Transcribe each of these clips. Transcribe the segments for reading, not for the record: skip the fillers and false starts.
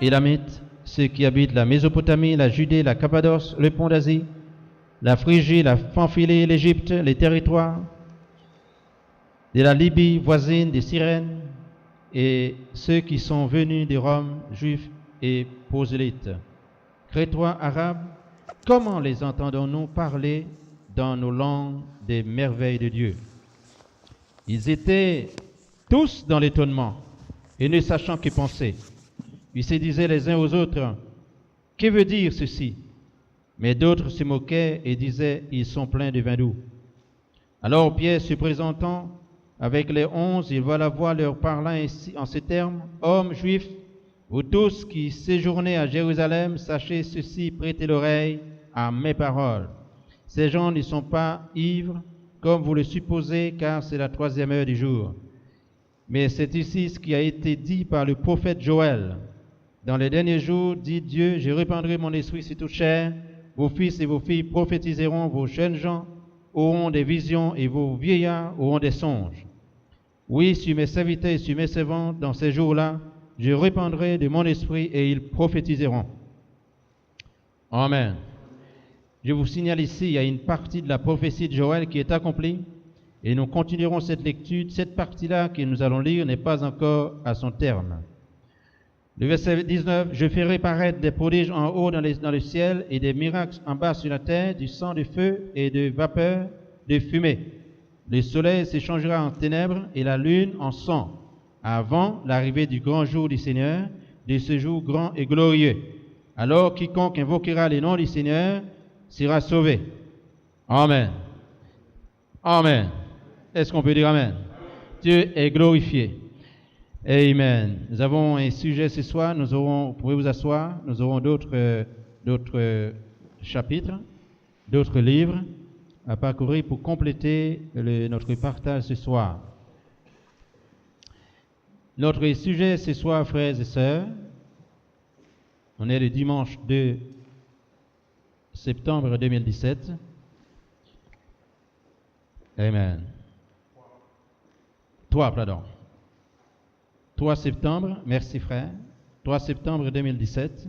Élamites, ceux qui habitent la Mésopotamie, la Judée, la Cappadoce, le pont d'Asie, la Phrygie, la Pamphylie, l'Égypte, les territoires de la Libye voisine, des Cyrènes, et ceux qui sont venus de Rome, juifs et prosélytes, Crétois, arabes, comment les entendons-nous parler dans nos langues des merveilles de Dieu? Ils étaient tous dans l'étonnement et ne sachant que penser. Ils se disaient les uns aux autres, « Que veut dire ceci ?» Mais d'autres se moquaient et disaient, « Ils sont pleins de vin doux. » Alors Pierre, se présentant avec les 11, il va la voir leur parlant ainsi, en ces termes, « Hommes juifs, vous tous qui séjournez à Jérusalem, sachez ceci, prêtez l'oreille à mes paroles. Ces gens ne sont pas ivres, comme vous le supposez, car c'est la 3e heure du jour. Mais c'est ici ce qui a été dit par le prophète Joël. Dans les derniers jours, dit Dieu, je répandrai mon esprit sur toute chair, vos fils et vos filles prophétiseront, vos jeunes gens auront des visions et vos vieillards auront des songes. Oui, sur mes serviteurs et sur mes servantes, dans ces jours-là, je répandrai de mon esprit et ils prophétiseront. » Amen. Je vous signale ici, il y a une partie de la prophétie de Joël qui est accomplie et nous continuerons cette lecture. Cette partie-là que nous allons lire n'est pas encore à son terme. Le verset 19, « Je ferai paraître des prodiges en haut dans le ciel et des miracles en bas sur la terre, du sang de feu et de vapeur de fumée. Le soleil s'échangera en ténèbres et la lune en sang, avant l'arrivée du grand jour du Seigneur, de ce jour grand et glorieux. Alors quiconque invoquera le nom du Seigneur sera sauvé. » Amen. Amen. Est-ce qu'on peut dire Amen? Dieu est glorifié. Amen. Nous avons un sujet ce soir, vous pouvez vous asseoir, nous aurons d'autres chapitres, d'autres livres à parcourir pour compléter notre partage ce soir. Notre sujet ce soir, frères et sœurs, on est le dimanche 2 septembre 2017. Amen. 3 septembre, merci frère, 3 septembre 2017.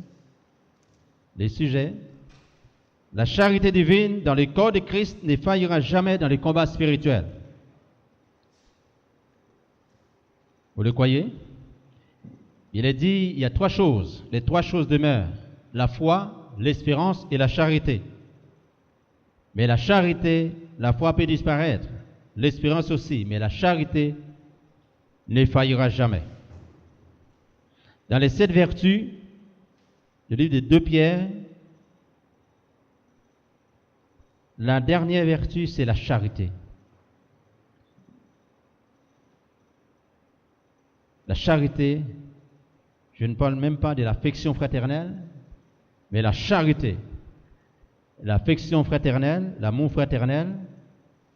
Les sujets: la charité divine dans le corps de Christ ne faillira jamais dans les combats spirituels. Vous le croyez? Il est dit, il y a 3 choses, les 3 choses demeurent: la foi, l'espérance et la charité. Mais la charité, la foi peut disparaître, l'espérance aussi, mais la charité ne faillira jamais. Dans les 7 vertus, le livre de 2 Pierre, la dernière vertu, c'est la charité. La charité, je ne parle même pas de l'affection fraternelle, mais la charité, l'affection fraternelle, l'amour fraternel,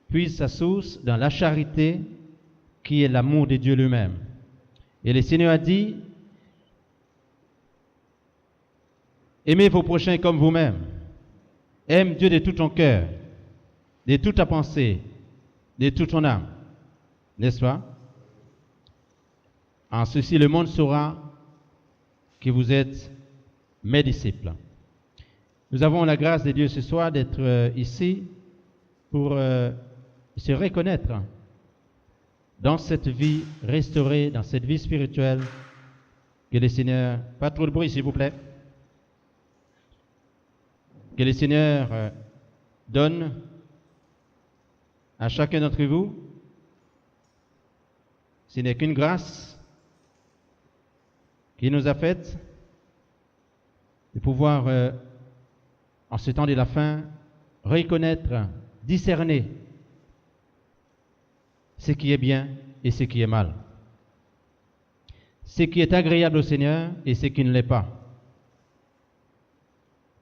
puise sa source dans la charité qui est l'amour de Dieu lui-même. Et le Seigneur a dit, aimez vos prochains comme vous-même. Aime Dieu de tout ton cœur, de toute ta pensée, de toute ton âme. N'est-ce pas? En ceci, le monde saura que vous êtes mes disciples. Nous avons la grâce de Dieu ce soir d'être ici pour se reconnaître dans cette vie restaurée, dans cette vie spirituelle que le Seigneur... Pas trop de bruit, s'il vous plaît. Que le Seigneur donne à chacun d'entre vous. Ce n'est qu'une grâce qui nous a faite de pouvoir, en ce temps de la fin, reconnaître, discerner ce qui est bien et ce qui est mal, ce qui est agréable au Seigneur et ce qui ne l'est pas.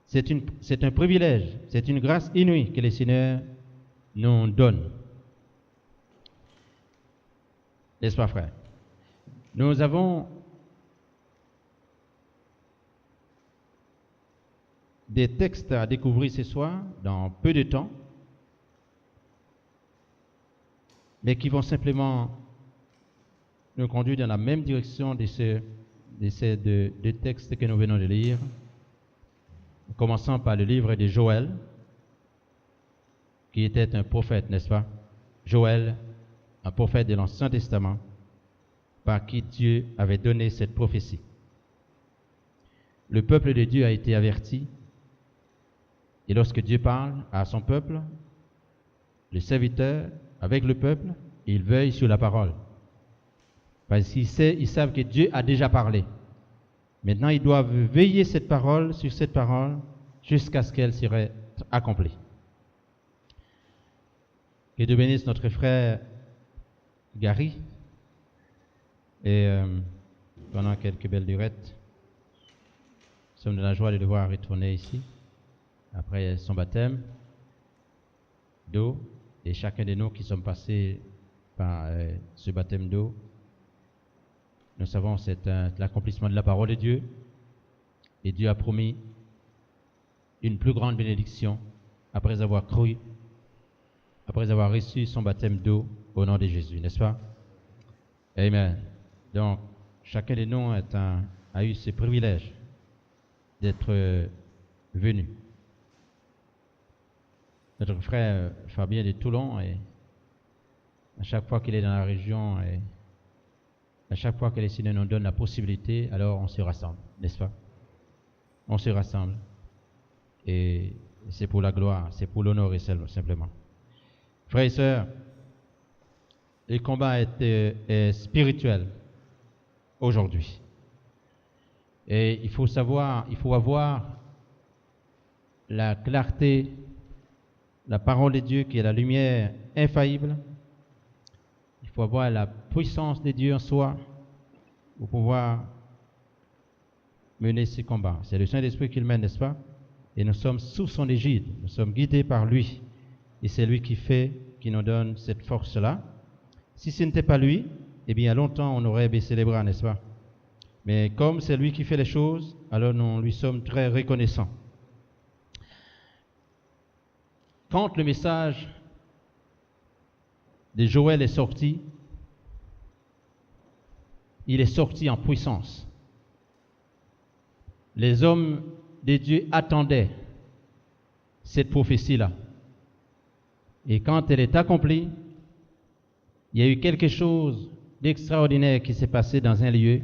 C'est un privilège, c'est une grâce inouïe que le Seigneur nous donne. N'est-ce pas, frère? Nous avons des textes à découvrir ce soir, dans peu de temps, mais qui vont simplement nous conduire dans la même direction de ce de ces deux textes que nous venons de lire, commençant par le livre de Joël, qui était un prophète, n'est-ce pas? Joël, un prophète de l'Ancien Testament, par qui Dieu avait donné cette prophétie. Le peuple de Dieu a été averti, et lorsque Dieu parle à son peuple, le serviteur, avec le peuple, il veille sur la parole. Parce qu'ils savent que Dieu a déjà parlé. Maintenant, ils doivent veiller sur cette parole, jusqu'à ce qu'elle serait accomplie. Que Dieu bénisse notre frère Gary. Et pendant quelques belles durettes, nous sommes de la joie de le voir retourner ici, après son baptême d'eau, et chacun de nous qui sommes passés par ce baptême d'eau, nous savons que c'est l'accomplissement de la parole de Dieu, et Dieu a promis une plus grande bénédiction après avoir cru, après avoir reçu son baptême d'eau au nom de Jésus, n'est-ce pas? Amen. Donc, chacun de nous a eu ce privilège d'être venu. Notre frère Fabien de Toulon, et à chaque fois qu'il est dans la région, et à chaque fois que les Seigneurs nous donnent la possibilité, alors on se rassemble, n'est-ce pas? On se rassemble. Et c'est pour la gloire, c'est pour l'honneur et simplement. Frères et sœurs, le combat est spirituel aujourd'hui. Et il faut avoir la clarté, la parole de Dieu qui est la lumière infaillible. Il faut avoir la puissance de Dieu en soi pour pouvoir mener ce combat. C'est le Saint-Esprit qui le mène, n'est-ce pas? Et nous sommes sous son égide, nous sommes guidés par lui. Et c'est lui qui nous donne cette force-là. Si ce n'était pas lui, eh bien longtemps on aurait baissé les bras, n'est-ce pas? Mais comme c'est lui qui fait les choses, alors nous lui sommes très reconnaissants. Quand le message de Joël est sorti, il est sorti en puissance. Les hommes de Dieu attendaient cette prophétie-là. Et quand elle est accomplie, il y a eu quelque chose d'extraordinaire qui s'est passé dans un lieu,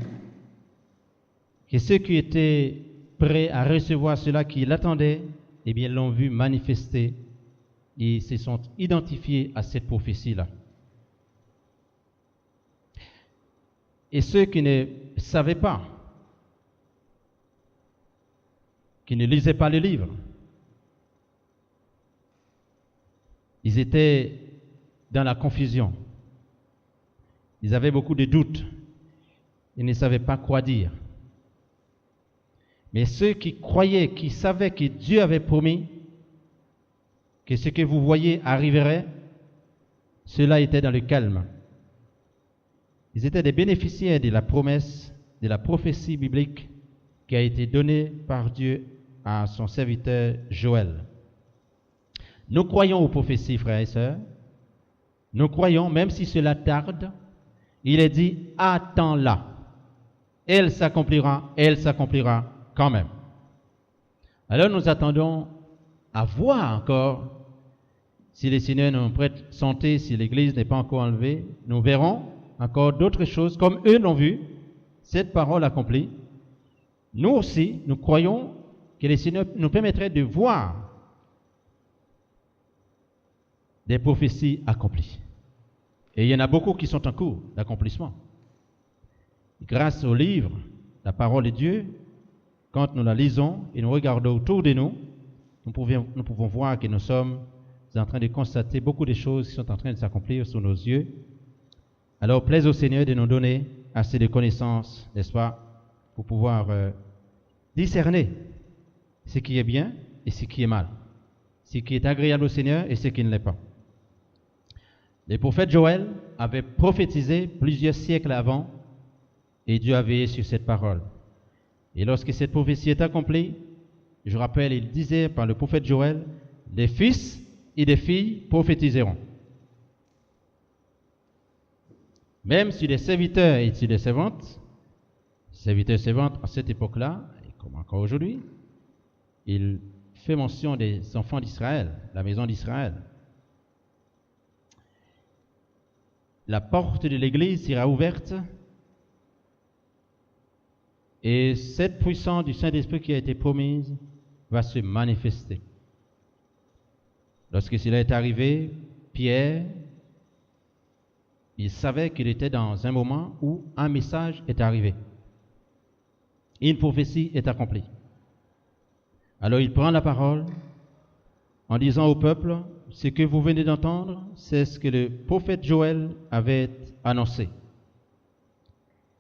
que ceux qui étaient prêts à recevoir cela, qui l'attendaient, eh bien l'ont vu manifester et se sont identifiés à cette prophétie-là. Et ceux qui ne savaient pas, qui ne lisaient pas le livre, ils étaient dans la confusion. Ils avaient beaucoup de doutes. Ils ne savaient pas quoi dire. Mais ceux qui croyaient, qui savaient que Dieu avait promis que ce que vous voyez arriverait, ceux-là étaient dans le calme. Ils étaient des bénéficiaires de la promesse, de la prophétie biblique qui a été donnée par Dieu à son serviteur Joël. Nous croyons aux prophéties, frères et sœurs. Nous croyons, même si cela tarde, il est dit, attends-la. Elle s'accomplira quand même. Alors nous attendons à voir encore si les Seigneurs nous prêtent santé, si l'Église n'est pas encore enlevée. Nous verrons encore d'autres choses, comme eux l'ont vu, cette parole accomplie. Nous aussi, nous croyons que les Seigneurs nous permettraient de voir des prophéties accomplies. Et il y en a beaucoup qui sont en cours d'accomplissement. Grâce au livre, la parole de Dieu, quand nous la lisons et nous regardons autour de nous, nous pouvons voir que nous sommes en train de constater beaucoup de choses qui sont en train de s'accomplir sous nos yeux. Alors, plaise au Seigneur de nous donner assez de connaissances, n'est-ce pas, pour pouvoir discerner ce qui est bien et ce qui est mal, ce qui est agréable au Seigneur et ce qui ne l'est pas. Le prophète Joël avait prophétisé plusieurs siècles avant et Dieu a veillé sur cette parole. Et lorsque cette prophétie est accomplie, je rappelle, il disait par le prophète Joël, des fils et des filles prophétiseront. Même si des serviteurs et si des servantes, serviteur servante à cette époque-là, et comme encore aujourd'hui, il fait mention des enfants d'Israël, la maison d'Israël. La porte de l'Église sera ouverte et cette puissance du Saint-Esprit qui a été promise va se manifester. Lorsque cela est arrivé, Pierre, il savait qu'il était dans un moment où un message est arrivé. Une prophétie est accomplie. Alors il prend la parole en disant au peuple, ce que vous venez d'entendre, c'est ce que le prophète Joël avait annoncé.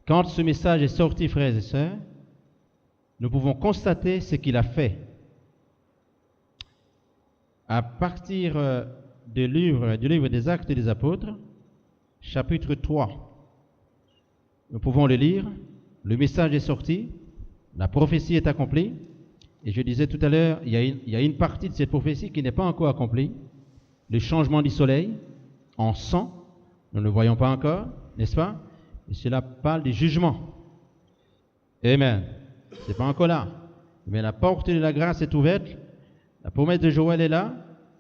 Quand ce message est sorti, frères et sœurs, nous pouvons constater ce qu'il a fait. À partir du livre des Actes des Apôtres, chapitre 3, nous pouvons le lire. Le message est sorti, la prophétie est accomplie. Et je disais tout à l'heure, il y a une partie de cette prophétie qui n'est pas encore accomplie. Le changement du soleil en sang, nous ne le voyons pas encore, n'est-ce pas? Et cela parle du jugement. Amen. C'est pas encore là. Mais la porte de la grâce est ouverte. La promesse de Joël est là.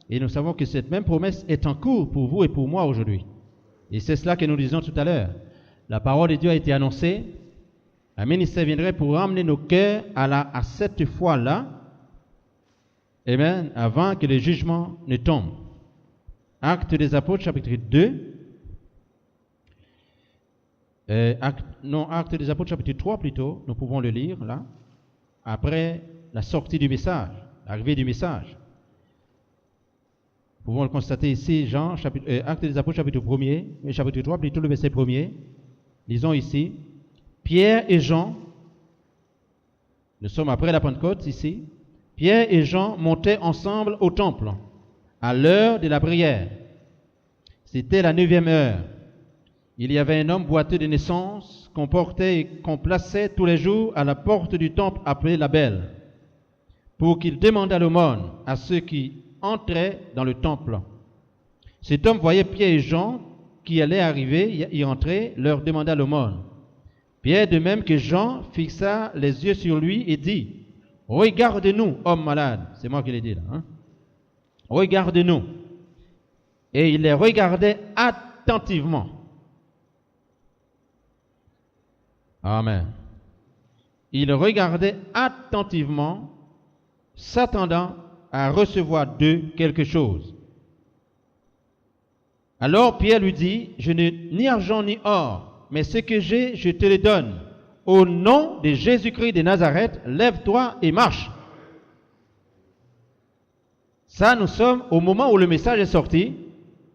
Et nous savons que cette même promesse est en cours pour vous et pour moi aujourd'hui. Et c'est cela que nous disions tout à l'heure. La parole de Dieu a été annoncée. Un ministère viendrait pour ramener nos cœurs à cette foi-là. Amen. Avant que le jugement ne tombe. Actes des Apôtres, chapitre 2. Actes des Apôtres, chapitre 3 plutôt. Nous pouvons le lire là. Après la sortie du message, l'arrivée du message. Nous pouvons le constater ici, Actes des Apôtres, chapitre 1er, chapitre 3, plutôt le verset 1er. Lisons ici. Pierre et Jean, nous sommes après la Pentecôte ici. Pierre et Jean montaient ensemble au temple à l'heure de la prière. C'était la 9e heure. Il y avait un homme boiteux de naissance qu'on portait et qu'on plaçait tous les jours à la porte du temple appelé la Belle, pour qu'il demandât l'aumône à ceux qui entraient dans le temple. Cet homme voyait Pierre et Jean qui allaient arriver, y entrer, leur demanda l'aumône. Pierre, de même que Jean, fixa les yeux sur lui et dit, « Regarde-nous, homme malade. » C'est moi qui l'ai dit là. Hein? « Regarde-nous. » Et il les regardait attentivement. Amen. Il regardait attentivement, s'attendant à recevoir d'eux quelque chose. Alors Pierre lui dit, « Je n'ai ni argent ni or, mais ce que j'ai, je te le donne. Au nom de Jésus-Christ de Nazareth, lève-toi et marche. » Ça, nous sommes au moment où le message est sorti.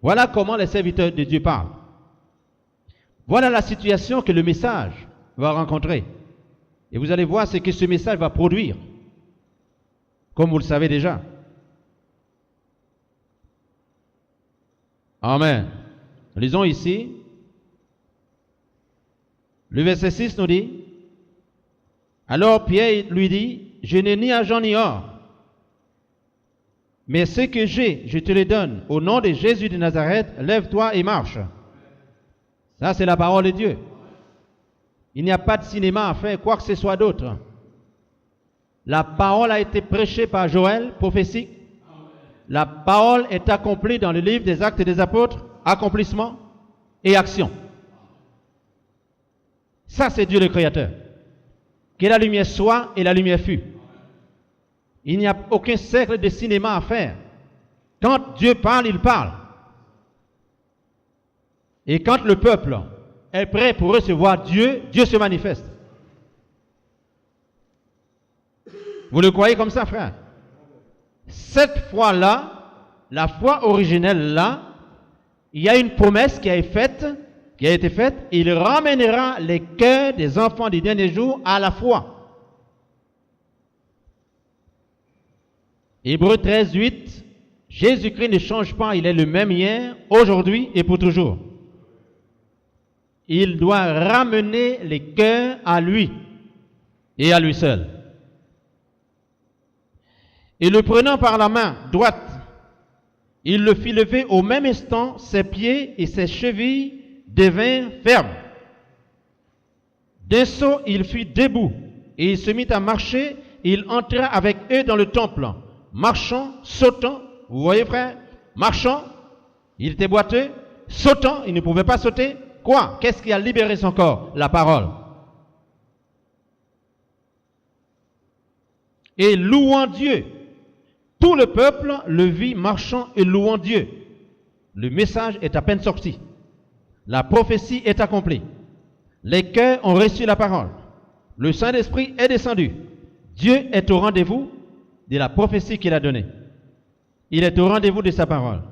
Voilà comment les serviteurs de Dieu parlent. Voilà la situation que le message va rencontrer. Et vous allez voir ce que ce message va produire. Comme vous le savez déjà. Amen. Lisons ici. Le verset 6 nous dit, « Alors Pierre lui dit, « Je n'ai ni argent ni or, mais ce que j'ai, je te le donne. Au nom de Jésus de Nazareth, lève-toi et marche. » Ça, c'est la parole de Dieu. Il n'y a pas de cinéma à faire, quoi que ce soit d'autre. La parole a été prêchée par Joël, prophétique. La parole est accomplie dans le livre des Actes des Apôtres, accomplissement et action. Ça, c'est Dieu le Créateur. Que la lumière soit et la lumière fut. Il n'y a aucun cercle de cinéma à faire. Quand Dieu parle, il parle. Et quand le peuple est prêt pour recevoir Dieu, Dieu se manifeste. Vous le croyez comme ça, frère? Cette foi-là, la foi originelle là, il y a une promesse qui a été faite, il ramènera les cœurs des enfants des derniers jours à la foi. Hébreux 13, 8, Jésus-Christ ne change pas, il est le même hier, aujourd'hui et pour toujours. Il doit ramener les cœurs à lui et à lui seul. Et le prenant par la main droite, il le fit lever au même instant, ses pieds et ses chevilles devinrent fermes. D'un saut, il fut debout, et il se mit à marcher, et il entra avec eux dans le temple, marchant, sautant. Vous voyez, frère? Marchant, il était boiteux, sautant, il ne pouvait pas sauter. Quoi? Qu'est-ce qui a libéré son corps? La parole. Et louant Dieu. Tout le peuple le vit marchant et louant Dieu. Le message est à peine sorti. La prophétie est accomplie. Les cœurs ont reçu la parole. Le Saint-Esprit est descendu. Dieu est au rendez-vous de la prophétie qu'il a donnée. Il est au rendez-vous de sa parole.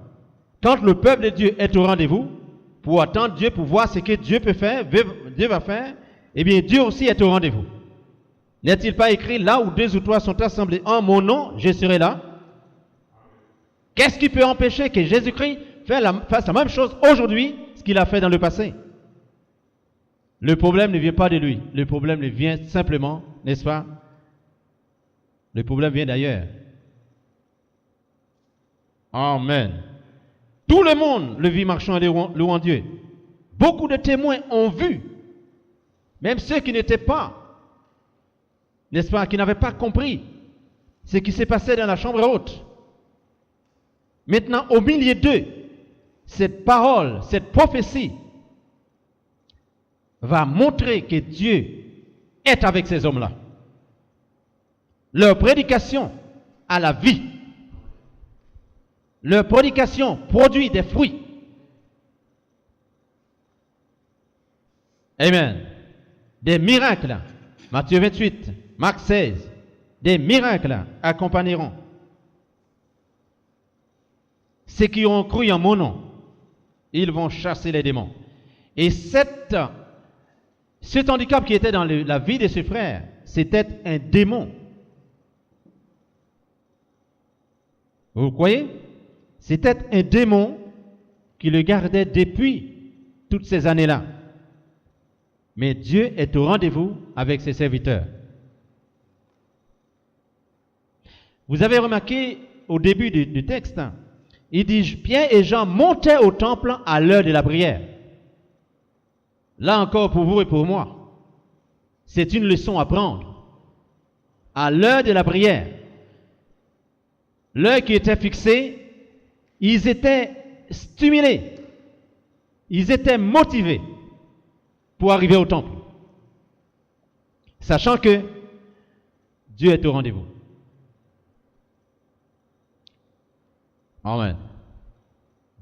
Quand le peuple de Dieu est au rendez-vous, pour attendre Dieu, pour voir ce que Dieu peut faire, Dieu va faire, eh bien Dieu aussi est au rendez-vous. N'est-il pas écrit, là où 2 ou 3 sont assemblés en mon nom, je serai là? Qu'est-ce qui peut empêcher que Jésus-Christ fasse la même chose aujourd'hui, ce qu'il a fait dans le passé? Le problème ne vient pas de lui. Le problème vient simplement, n'est-ce pas? Le problème vient d'ailleurs. Amen. Tout le monde le vit marchant et louant Dieu. Beaucoup de témoins ont vu, même ceux qui n'étaient pas, n'est-ce pas, qui n'avaient pas compris ce qui s'est passé dans la chambre haute. Maintenant, au milieu d'eux, cette parole, cette prophétie va montrer que Dieu est avec ces hommes-là. Leur prédication a la vie. Leur prédication produit des fruits. Amen. Des miracles. Matthieu 28, Marc 16. Des miracles accompagneront ceux qui ont cru en mon nom. Ils vont chasser les démons. Et cet handicap qui était dans la vie de ce frère, c'était un démon. Vous croyez? C'était un démon qui le gardait depuis toutes ces années-là. Mais Dieu est au rendez-vous avec ses serviteurs. Vous avez remarqué au début du texte, il dit, Pierre et Jean montaient au temple à l'heure de la prière. Là encore, pour vous et pour moi, c'est une leçon à prendre. À l'heure de la prière, l'heure qui était fixée, ils étaient stimulés, ils étaient motivés pour arriver au temple, sachant que Dieu est au rendez-vous. Amen.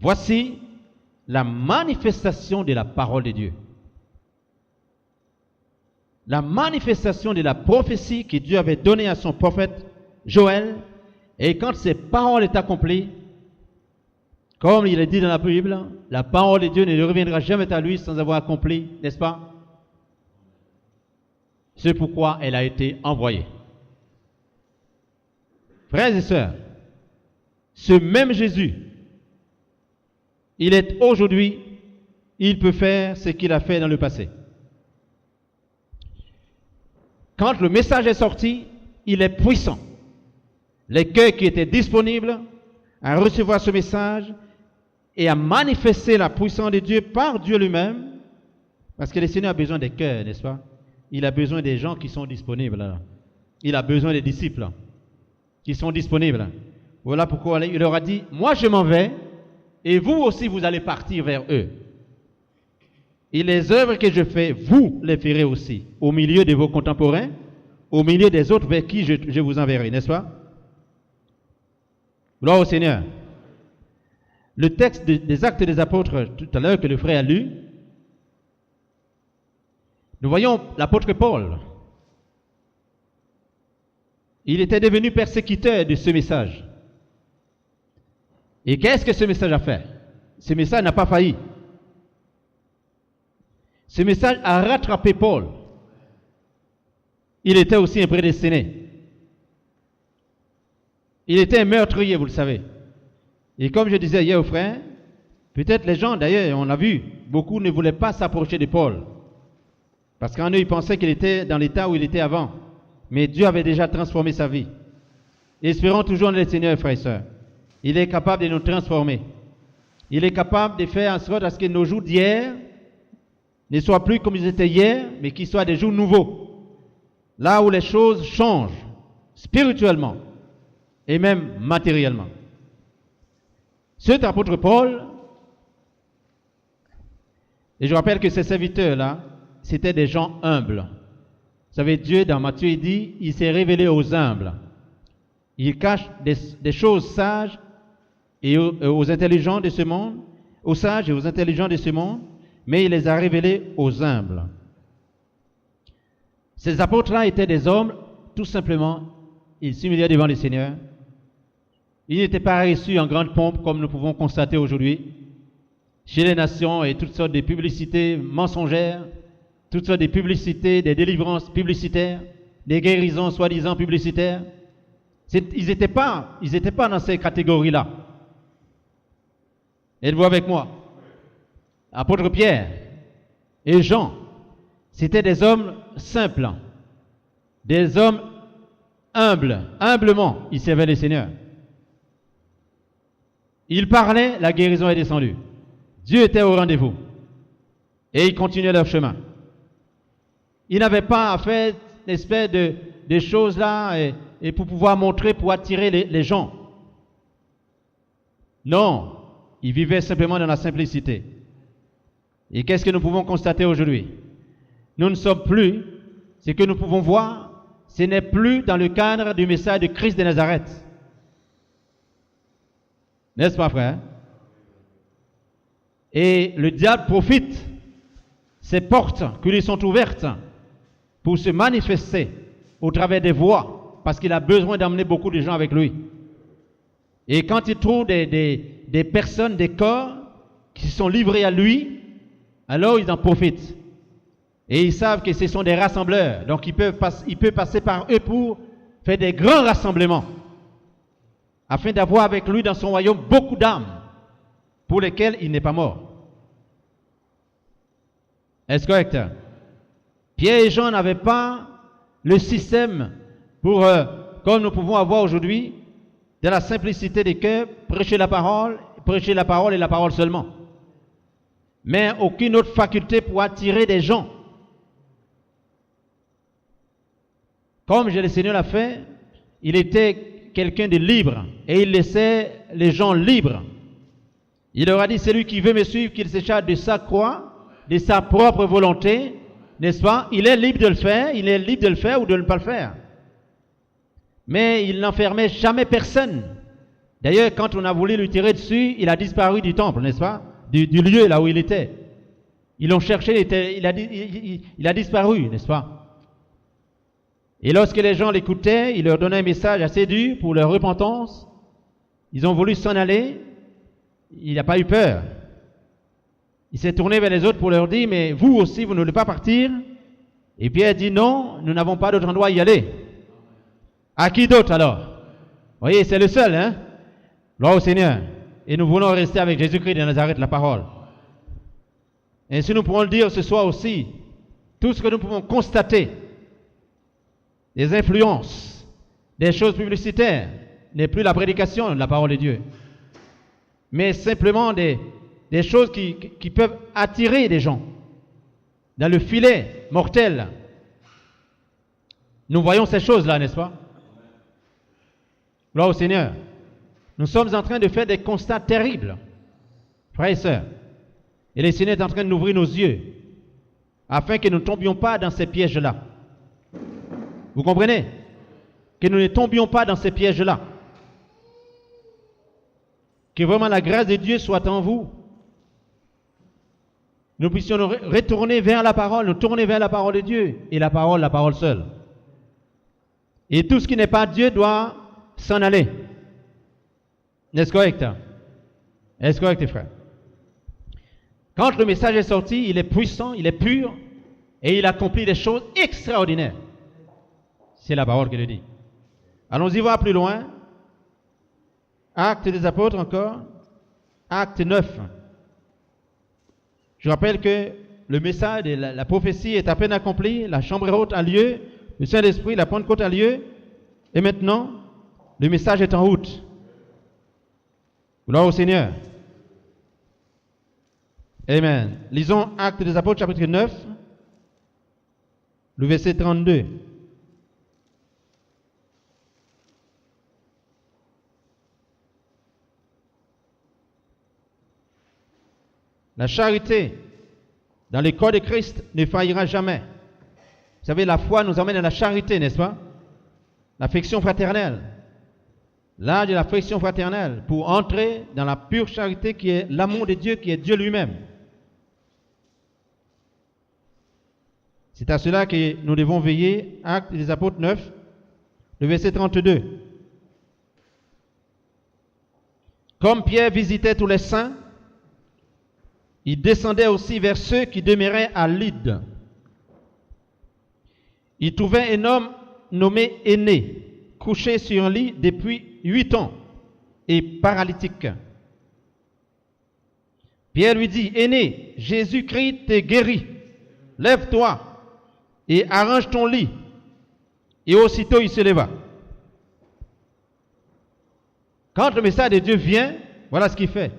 Voici la manifestation de la parole de Dieu. La manifestation de la prophétie que Dieu avait donnée à son prophète Joël. Et quand ces paroles sont accomplies, comme il est dit dans la Bible, la parole de Dieu ne reviendra jamais à lui sans avoir accompli, n'est-ce pas? C'est pourquoi elle a été envoyée. Frères et sœurs, ce même Jésus, il est aujourd'hui, il peut faire ce qu'il a fait dans le passé. Quand le message est sorti, il est puissant. Les cœurs qui étaient disponibles à recevoir ce message et à manifester la puissance de Dieu par Dieu lui-même, parce que le Seigneur a besoin des cœurs, n'est-ce pas? Il a besoin des gens qui sont disponibles. Là. Il a besoin des disciples qui sont disponibles. Voilà pourquoi il leur a dit, moi je m'en vais, et vous aussi vous allez partir vers eux. Et les œuvres que je fais, vous les ferez aussi, au milieu de vos contemporains, au milieu des autres vers qui je vous enverrai, n'est-ce pas? Gloire au Seigneur. Le texte des Actes des Apôtres, tout à l'heure, que le frère a lu, nous voyons l'apôtre Paul. Il était devenu persécuteur de ce message. Et qu'est-ce que ce message a fait? Ce message n'a pas failli. Ce message a rattrapé Paul. Il était aussi un prédestiné. Il était un meurtrier, vous le savez. Et comme je disais hier aux frères, peut-être les gens, d'ailleurs, on l'a vu, beaucoup ne voulaient pas s'approcher de Paul. Parce qu'en eux, ils pensaient qu'il était dans l'état où il était avant. Mais Dieu avait déjà transformé sa vie. Espérons toujours dans le Seigneur, frères et sœurs. Il est capable de nous transformer. Il est capable de faire en sorte à ce que nos jours d'hier ne soient plus comme ils étaient hier, mais qu'ils soient des jours nouveaux. Là où les choses changent spirituellement et même matériellement. Cet apôtre Paul, et je rappelle que ces serviteurs-là, c'était des gens humbles. Vous savez, Dieu, dans Matthieu, il dit, il s'est révélé aux humbles. Il cache des choses sages et aux intelligents de ce monde, aux sages et aux intelligents de ce monde, mais il les a révélés aux humbles. Ces apôtres-là étaient des hommes, tout simplement, ils s'humiliaient devant le Seigneur. Ils n'étaient pas reçus en grande pompe, comme nous pouvons constater aujourd'hui, chez les nations et toutes sortes de publicités mensongères, toutes sortes de publicités, des délivrances publicitaires, des guérisons soi-disant publicitaires. Ils n'étaient pas dans ces catégories-là. Êtes-vous avec moi? Apôtre Pierre et Jean, c'étaient des hommes simples, des hommes humbles. Humblement, ils servaient le Seigneur. Ils parlaient, la guérison est descendue. Dieu était au rendez-vous. Et ils continuaient leur chemin. Ils n'avaient pas à faire une espèce de choses là et pour pouvoir montrer, pour attirer les gens. Non, ils vivaient simplement dans la simplicité. Et qu'est-ce que nous pouvons constater aujourd'hui? Nous ne sommes plus, ce que nous pouvons voir, ce n'est plus dans le cadre du message de Christ de Nazareth. N'est-ce pas, frère? Et le diable profite ces portes qui lui sont ouvertes pour se manifester au travers des voies, parce qu'il a besoin d'emmener beaucoup de gens avec lui. Et quand il trouve des personnes, des corps qui sont livrés à lui, alors ils en profitent. Et ils savent que ce sont des rassembleurs. Donc il peut passer par eux pour faire des grands rassemblements, afin d'avoir avec lui dans son royaume beaucoup d'âmes pour lesquelles il n'est pas mort. Est-ce correct? Pierre et Jean n'avaient pas le système pour, comme nous pouvons avoir aujourd'hui, de la simplicité des cœurs, prêcher la parole et la parole seulement. Mais aucune autre faculté pour attirer des gens. Comme le Seigneur l'a fait, il était quelqu'un de libre et il laissait les gens libres. Il leur a dit, celui qui veut me suivre, qu'il s'échappe de sa croix, de sa propre volonté, n'est-ce pas? Il est libre de le faire, il est libre de le faire ou de ne pas le faire. Mais il n'enfermait jamais personne. D'ailleurs, quand on a voulu lui tirer dessus, il a disparu du temple, n'est-ce pas? Du lieu là où il était. Ils l'ont cherché, il a disparu, n'est-ce pas? Et lorsque les gens l'écoutaient, il leur donnait un message assez dur pour leur repentance. Ils ont voulu s'en aller. Il n'a pas eu peur. Il s'est tourné vers les autres pour leur dire, mais vous aussi, vous ne voulez pas partir? Et Pierre dit, non, nous n'avons pas d'autre endroit à y aller. À qui d'autre alors? Vous voyez, c'est le seul, hein? Gloire au Seigneur. Et nous voulons rester avec Jésus-Christ de Nazareth, la parole. Ainsi, nous pourrons le dire ce soir aussi. Tout ce que nous pouvons constater, des influences, des choses publicitaires, n'est plus la prédication de la parole de Dieu, mais simplement des choses qui peuvent attirer des gens dans le filet mortel. Nous voyons ces choses-là, n'est-ce pas? Gloire au Seigneur. Nous sommes en train de faire des constats terribles, frères et sœurs. Et le Seigneur est en train de nous ouvrir nos yeux, afin que nous ne tombions pas dans ces pièges-là. Vous comprenez? Que nous ne tombions pas dans ces pièges-là. Que vraiment la grâce de Dieu soit en vous. Nous puissions nous retourner vers la parole, nous tourner vers la parole de Dieu. Et la parole seule. Et tout ce qui n'est pas Dieu doit s'en aller. Est-ce correct? Est-ce correct, frère? Quand le message est sorti, il est puissant, il est pur, et il accomplit des choses extraordinaires. C'est la parole qui le dit. Allons-y voir plus loin. Actes des apôtres encore. Acte 9. Je rappelle que le message de la prophétie est à peine accompli. La chambre haute a lieu. Le Saint-Esprit, la Pentecôte a lieu. Et maintenant, le message est en route. Gloire au Seigneur. Amen. Lisons Actes des Apôtres, chapitre 9, le verset 32. La charité dans le corps de Christ ne faillira jamais. Vous savez, la foi nous emmène à la charité, n'est-ce pas? L'affection fraternelle. L'âge de l'affection fraternelle pour entrer dans la pure charité qui est l'amour de Dieu, qui est Dieu lui-même. C'est à cela que nous devons veiller. Actes des Apôtres 9, le verset 32. Comme Pierre visitait tous les saints, il descendait aussi vers ceux qui demeuraient à Lyde. Il trouvait un homme nommé Aîné, couché sur un lit depuis 8 ans et paralytique. Pierre lui dit, Aîné, Jésus-Christ te guérit. Lève-toi et arrange ton lit. Et aussitôt il se leva. Quand le message de Dieu vient, voilà ce qu'il fait.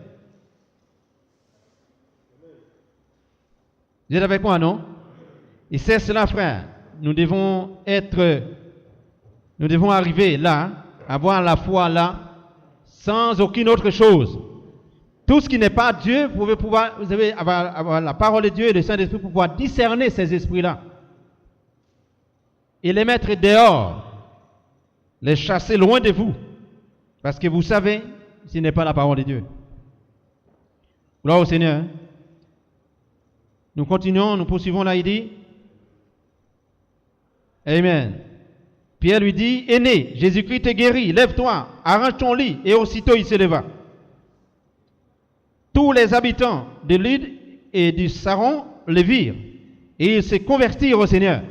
Vous êtes avec moi, non? Et c'est cela, frère. Nous devons arriver là, avoir la foi là, sans aucune autre chose. Tout ce qui n'est pas Dieu, vous avez avoir la parole de Dieu et le Saint-Esprit pour pouvoir discerner ces esprits-là. Et les mettre dehors, les chasser loin de vous. Parce que vous savez, ce n'est pas la parole de Dieu. Gloire au Seigneur. Nous continuons, nous poursuivons là, il dit, Amen. Pierre lui dit, Aîné, Jésus-Christ te guérit, lève-toi, arrange ton lit, et aussitôt il se leva. Tous les habitants de Lyde et du Saron le virent, et ils se convertirent au Seigneur.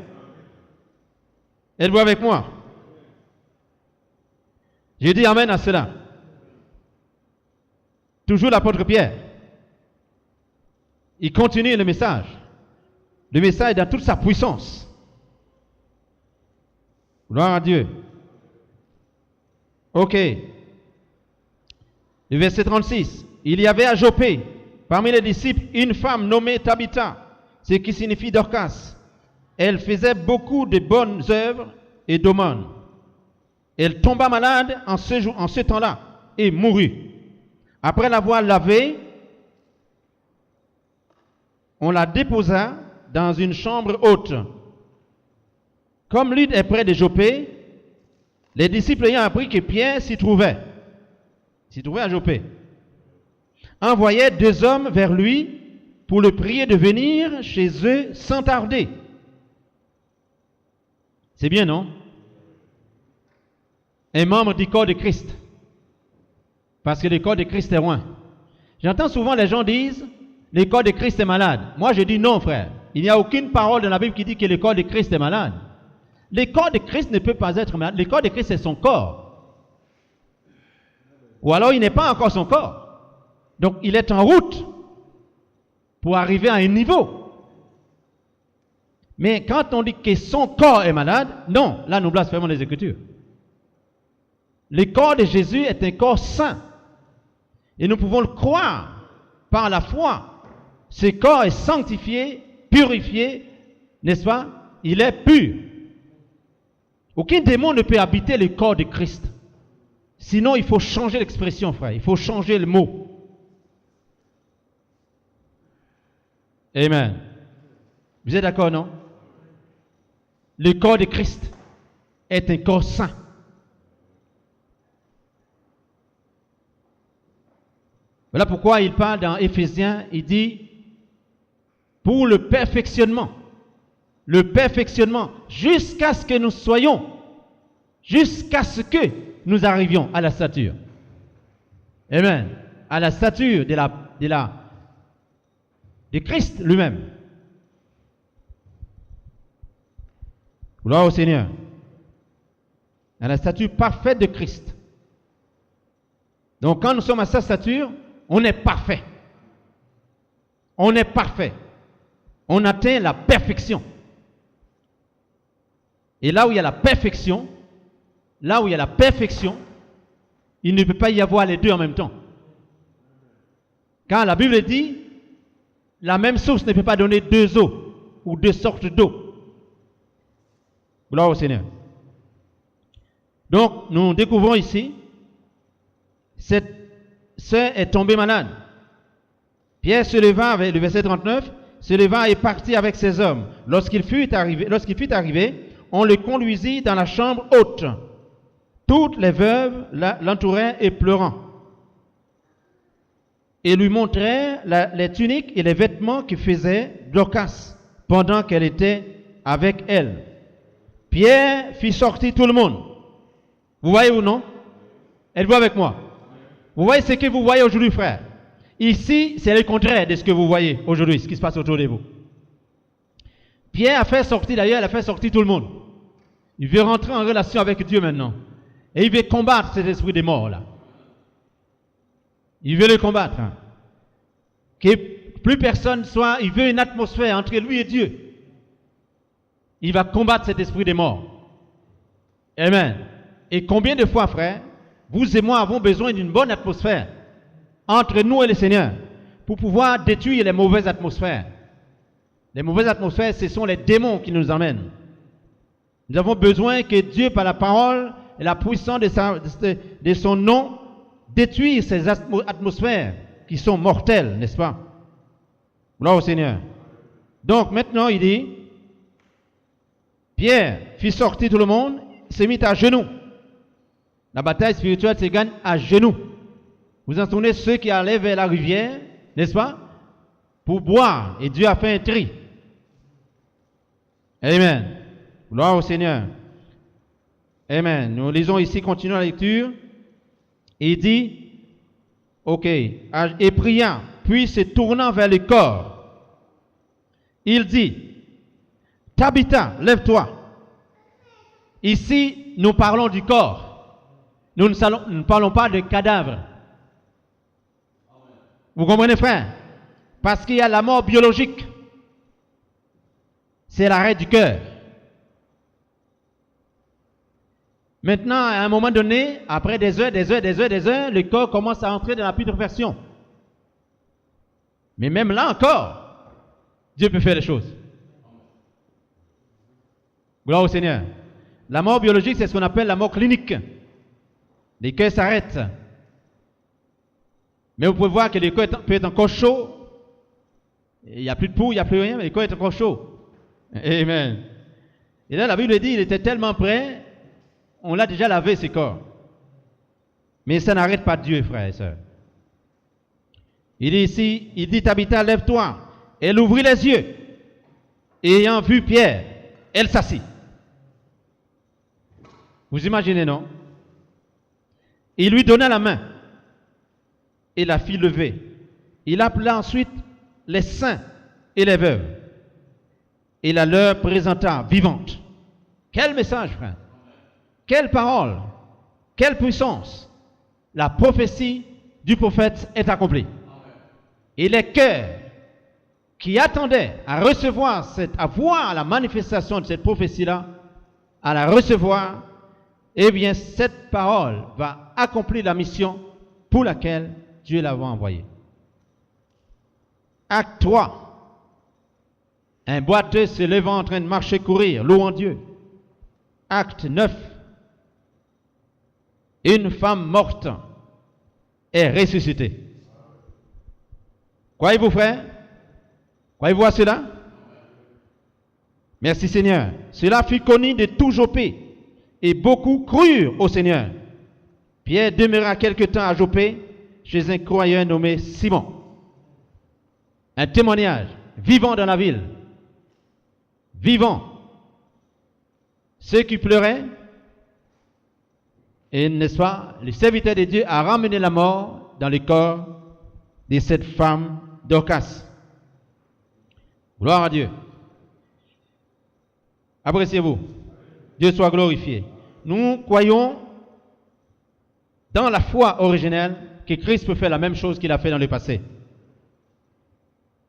Êtes-vous avec moi? Je dis Amen à cela. Toujours l'apôtre Pierre. Il continue le message. Le message dans toute sa puissance. Gloire à Dieu. Ok. Le verset 36. Il y avait à Joppé, parmi les disciples, une femme nommée Tabitha, ce qui signifie Dorcas. Elle faisait beaucoup de bonnes œuvres et d'aumônes. Elle tomba malade en ce temps-là et mourut. Après l'avoir lavée, on la déposa dans une chambre haute. Comme Lyde est près de Joppé, les disciples ayant appris que Pierre s'y trouvait à Joppé, envoyaient 2 hommes vers lui pour le prier de venir chez eux sans tarder. C'est bien, non? Un membre du corps de Christ. Parce que le corps de Christ est loin. J'entends souvent les gens disent, le corps de Christ est malade. Moi je dis non, frère. Il n'y a aucune parole dans la Bible qui dit que le corps de Christ est malade. Le corps de Christ ne peut pas être malade. Le corps de Christ est son corps. Ou alors il n'est pas encore son corps. Donc il est en route pour arriver à un niveau. Mais quand on dit que son corps est malade, non, là nous blasphémons les Écritures. Le corps de Jésus est un corps saint. Et nous pouvons le croire par la foi. Ce corps est sanctifié, purifié, n'est-ce pas? Il est pur. Aucun démon ne peut habiter le corps de Christ. Sinon, il faut changer l'expression, frère. Il faut changer le mot. Amen. Vous êtes d'accord, non? Le corps de Christ est un corps saint. Voilà pourquoi il parle dans Éphésiens, il dit, pour le perfectionnement, jusqu'à ce que nous soyons, jusqu'à ce que nous arrivions à la stature. Amen. À la stature de Christ lui-même. Gloire au Seigneur. À la stature parfaite de Christ. Donc quand nous sommes à sa stature, on est parfait. On est parfait. On atteint la perfection. Et là où il y a la perfection, il ne peut pas y avoir les deux en même temps. Quand la Bible dit, la même source ne peut pas donner deux eaux ou deux sortes d'eau. Gloire au Seigneur. Donc, nous découvrons ici, cette sœur est tombée malade. Pierre se leva, avec le verset 39, se leva et partit avec ses hommes. Lorsqu'il fut arrivé, on le conduisit dans la chambre haute. Toutes les veuves l'entouraient et pleurant. Et lui montraient les tuniques et les vêtements que faisait Dorcas pendant qu'elle était avec elle. Pierre fit sortir tout le monde. Vous voyez ou non? Êtes-vous avec moi? Vous voyez ce que vous voyez aujourd'hui, frère? Ici, c'est le contraire de ce que vous voyez aujourd'hui, ce qui se passe autour de vous. Pierre a fait sortir, d'ailleurs, il a fait sortir tout le monde. Il veut rentrer en relation avec Dieu maintenant. Et il veut combattre cet esprit des morts là. Il veut le combattre. Hein. Que plus personne soit, il veut une atmosphère entre lui et Dieu. Il va combattre cet esprit des morts. Amen. Et combien de fois, frère, vous et moi avons besoin d'une bonne atmosphère entre nous et le Seigneur pour pouvoir détruire les mauvaises atmosphères. Les mauvaises atmosphères, ce sont les démons qui nous emmènent. Nous avons besoin que Dieu, par la parole et la puissance de son nom, détruise ces atmosphères qui sont mortelles, n'est-ce pas? Gloire au Seigneur. Donc maintenant, il dit, Pierre fit sortir tout le monde, s'est mis à genoux. La bataille spirituelle se gagne à genoux. Vous entendez ceux qui allaient vers la rivière, n'est-ce pas? Pour boire. Et Dieu a fait un tri. Amen. Gloire au Seigneur. Amen. Nous lisons ici, continuons la lecture. Il dit, ok, et priant, puis se tournant vers le corps, il dit, Tabitha, lève-toi. Ici, nous parlons du corps. Nous ne parlons pas de cadavres. Vous comprenez, frère? Parce qu'il y a la mort biologique. C'est l'arrêt du cœur. Maintenant, à un moment donné, après des heures, le corps commence à entrer dans la putréfaction. Mais même là encore, Dieu peut faire les choses. Gloire au Seigneur. La mort biologique, c'est ce qu'on appelle la mort clinique. Les cœurs s'arrêtent. Mais vous pouvez voir que le cœur peut être encore chaud. Il n'y a plus de pouls, il n'y a plus rien, mais le cœur est encore chaud. Amen. Et là, la Bible dit, il était tellement prêt, on l'a déjà lavé, ce corps. Mais ça n'arrête pas Dieu, frères et sœurs. Il dit ici, il dit, Tabitha, lève-toi. Elle ouvrit les yeux. Et ayant vu Pierre, elle s'assit. Vous imaginez, non? Il lui donna la main et la fit lever. Il appela ensuite les saints et les veuves et la leur présenta vivante. Quel message, frère! Quelle parole! Quelle puissance! La prophétie du prophète est accomplie. Et les cœurs qui attendaient à recevoir à voir la manifestation de cette prophétie-là, à la recevoir, eh bien, cette parole va accomplir la mission pour laquelle Dieu l'avait envoyée. Acte 3. Un boiteux se levant en train de marcher, courir, louant Dieu. Acte 9. Une femme morte est ressuscitée. Croyez-vous, frère? Croyez-vous à cela? Merci, Seigneur. Cela fut connu de tout Jopé. Et beaucoup crurent au Seigneur. Pierre demeura quelque temps à Jopé, chez un croyant nommé Simon. Un témoignage vivant dans la ville. Vivant. Ceux qui pleuraient, et n'est-ce pas, le serviteur de Dieu a ramené la mort dans le corps de cette femme Dorcas. Gloire à Dieu. Appréciez-vous. Dieu soit glorifié. Nous croyons dans la foi originelle que Christ peut faire la même chose qu'il a fait dans le passé.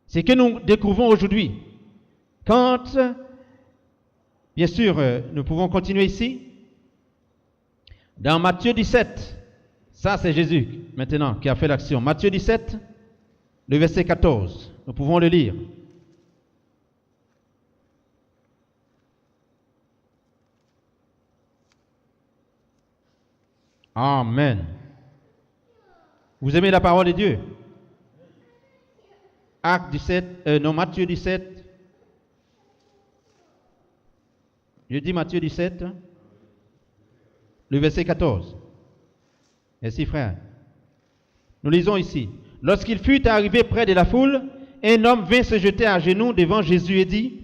C'est que nous découvrons aujourd'hui. Quand, bien sûr, nous pouvons continuer ici. Dans Matthieu 17, ça c'est Jésus maintenant qui a fait l'action. Matthieu 17, le verset 14. Nous pouvons le lire. Amen. Vous aimez la parole de Dieu? Matthieu 17. Je dis Matthieu 17, le verset 14. Merci frère. Nous lisons ici. Lorsqu'il fut arrivé près de la foule, un homme vint se jeter à genoux devant Jésus et dit,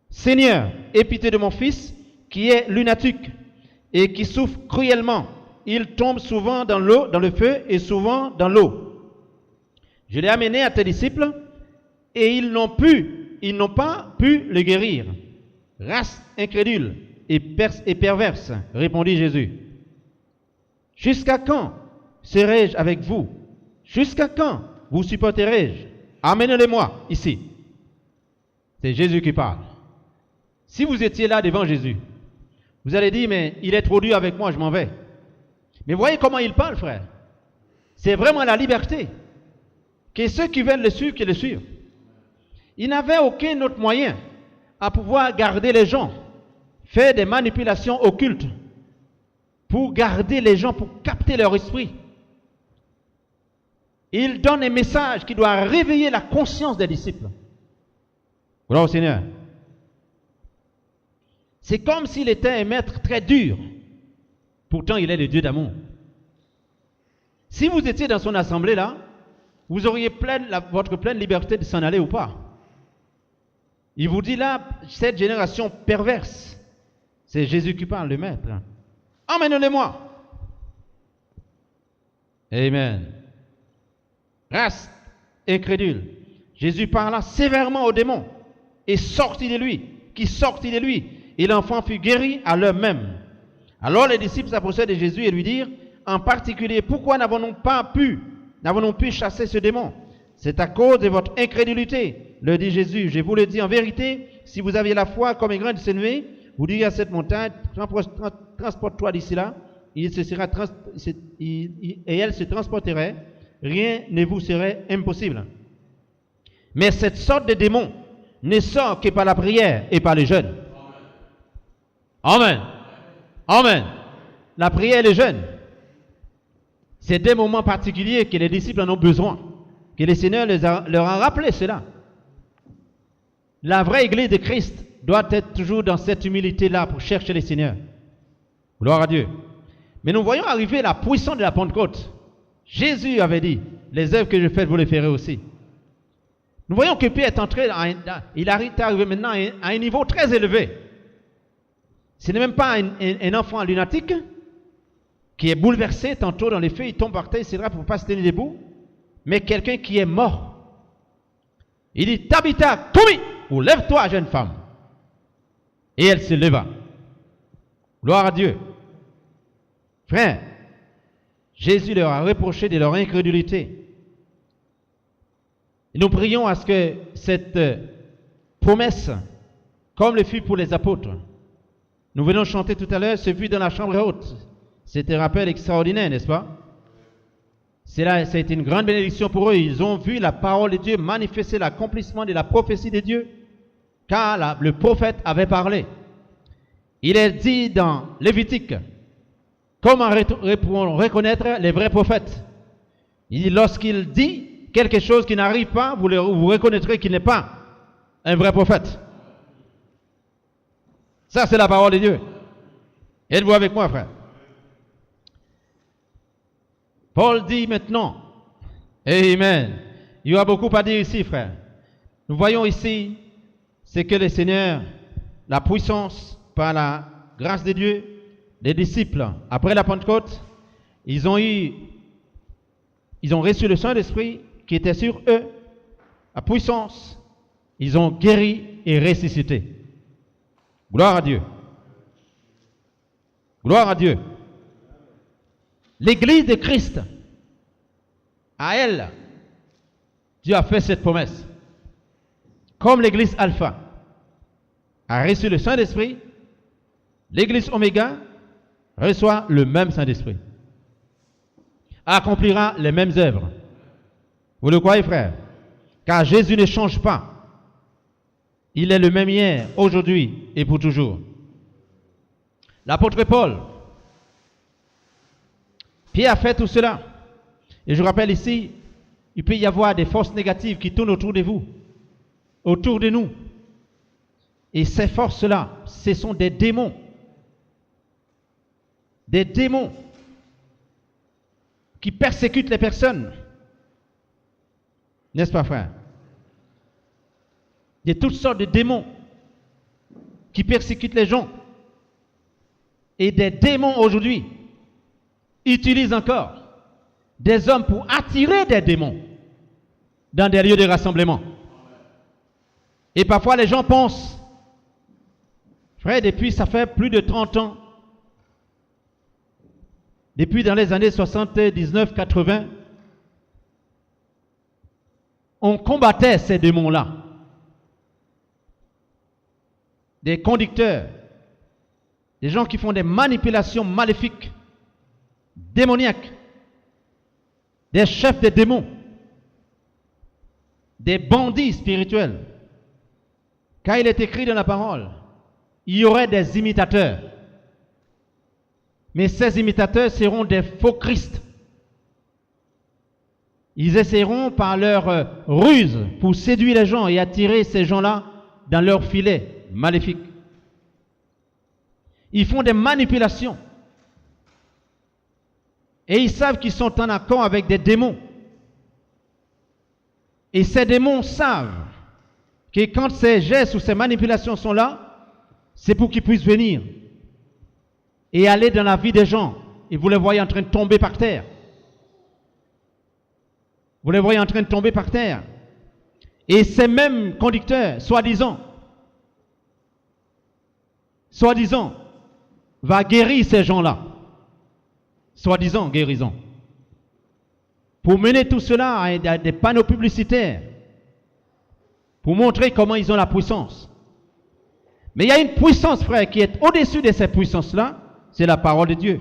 Seigneur, aie pitié de mon fils, qui est lunatique et qui souffre cruellement. Il tombe souvent dans l'eau, dans le feu et souvent dans l'eau. Je l'ai amené à tes disciples et ils n'ont pas pu le guérir. Race incrédule et perverse, répondit Jésus. Jusqu'à quand serai-je avec vous? Jusqu'à quand vous supporterai-je? Amenez-le-moi ici. C'est Jésus qui parle. Si vous étiez là devant Jésus, vous allez dire, mais il est trop dur avec moi, je m'en vais. Mais voyez comment il parle, frère. C'est vraiment la liberté. Que ceux qui veulent le suivre, qu'ils le suivent. Il n'avait aucun autre moyen à pouvoir garder les gens, faire des manipulations occultes pour garder les gens, pour capter leur esprit. Il donne un message qui doit réveiller la conscience des disciples. Gloire au Seigneur. C'est comme s'il était un maître très dur. Pourtant, il est le Dieu d'amour. Si vous étiez dans son assemblée là, vous auriez votre pleine liberté de s'en aller ou pas. Il vous dit là, cette génération perverse, c'est Jésus qui parle, le maître. Emmène-le-moi. Amen. Race incrédule. Jésus parla sévèrement au démon et sortit de lui, et l'enfant fut guéri à l'heure même. Alors les disciples s'approchèrent de Jésus et lui dirent, en particulier, pourquoi n'avons-nous pu chasser ce démon? C'est à cause de votre incrédulité, leur dit Jésus. Je vous le dis en vérité, si vous aviez la foi comme un grain de sénévé, vous diriez à cette montagne, transporte-toi d'ici là, et elle se transporterait, rien ne vous serait impossible. Mais cette sorte de démon ne sort que par la prière et par le jeûne. Amen. Amen. La prière et le jeûne, c'est des moments particuliers que les disciples en ont besoin, que le Seigneur leur a rappelé cela. La vraie église de Christ doit être toujours dans cette humilité-là pour chercher le Seigneur. Gloire à Dieu. Mais nous voyons arriver la puissance de la Pentecôte. Jésus avait dit, les œuvres que je fais, vous les ferez aussi. Nous voyons que Pierre est entré, il est arrivé maintenant à un niveau très élevé. Ce n'est même pas un enfant lunatique qui est bouleversé, tantôt dans les feux, il tombe par terre, etc. pour ne pas se tenir debout, mais quelqu'un qui est mort. Il dit, Tabitha, Koumi, ou lève-toi, jeune femme. Et elle se leva. Gloire à Dieu. Frère, Jésus leur a reproché de leur incrédulité. Et nous prions à ce que cette promesse, comme le fut pour les apôtres, nous venons chanter tout à l'heure, ce fut dans la chambre haute. C'était un rappel extraordinaire, n'est-ce pas? Ça a été une grande bénédiction pour eux. Ils ont vu la parole de Dieu manifester l'accomplissement de la prophétie de Dieu, car le prophète avait parlé. Il est dit dans Lévitique, comment reconnaître les vrais prophètes? Il dit, lorsqu'il dit quelque chose qui n'arrive pas, vous reconnaîtrez qu'il n'est pas un vrai prophète. Ça, c'est la parole de Dieu. Êtes-vous avec moi, frère? Paul dit maintenant, Amen. Il y aura beaucoup à dire ici, frère. Nous voyons ici, c'est que le Seigneur, la puissance par la grâce de Dieu, les disciples, après la Pentecôte, ils ont reçu le Saint-Esprit qui était sur eux, la puissance, ils ont guéri et ressuscité. Gloire à Dieu. Gloire à Dieu. L'église de Christ, à elle, Dieu a fait cette promesse. Comme l'église Alpha a reçu le Saint-Esprit, l'église Oméga reçoit le même Saint-Esprit. Accomplira les mêmes œuvres. Vous le croyez, frère? Car Jésus ne change pas. Il est le même hier, aujourd'hui et pour toujours. L'apôtre Paul, Pierre a fait tout cela. Et je rappelle ici, il peut y avoir des forces négatives qui tournent autour de vous, autour de nous. Et ces forces-là, ce sont des démons. Des démons qui persécutent les personnes. N'est-ce pas, frère? Il y a toutes sortes de démons qui persécutent les gens. Et des démons aujourd'hui utilisent encore des hommes pour attirer des démons dans des lieux de rassemblement. Et parfois les gens pensent, frère, depuis ça fait plus de 30 ans, depuis dans les années 79-80, on combattait ces démons-là. Des conducteurs, des gens qui font des manipulations maléfiques, démoniaques, des chefs de démons, des bandits spirituels. Car il est écrit dans la parole, il y aurait des imitateurs. Mais ces imitateurs seront des faux Christ. Ils essaieront par leur ruse pour séduire les gens et attirer ces gens-là dans leur filet maléfique. Ils font des manipulations. Et ils savent qu'ils sont en accord avec des démons. Et ces démons savent que quand ces gestes ou ces manipulations sont là, c'est pour qu'ils puissent venir et aller dans la vie des gens. Et vous les voyez en train de tomber par terre. Vous les voyez en train de tomber par terre. Et ces mêmes conducteurs, soi-disant, va guérir ces gens-là. Soi-disant guérison. Pour mener tout cela à des panneaux publicitaires. Pour montrer comment ils ont la puissance. Mais il y a une puissance, frère, qui est au-dessus de ces puissances-là. C'est la parole de Dieu.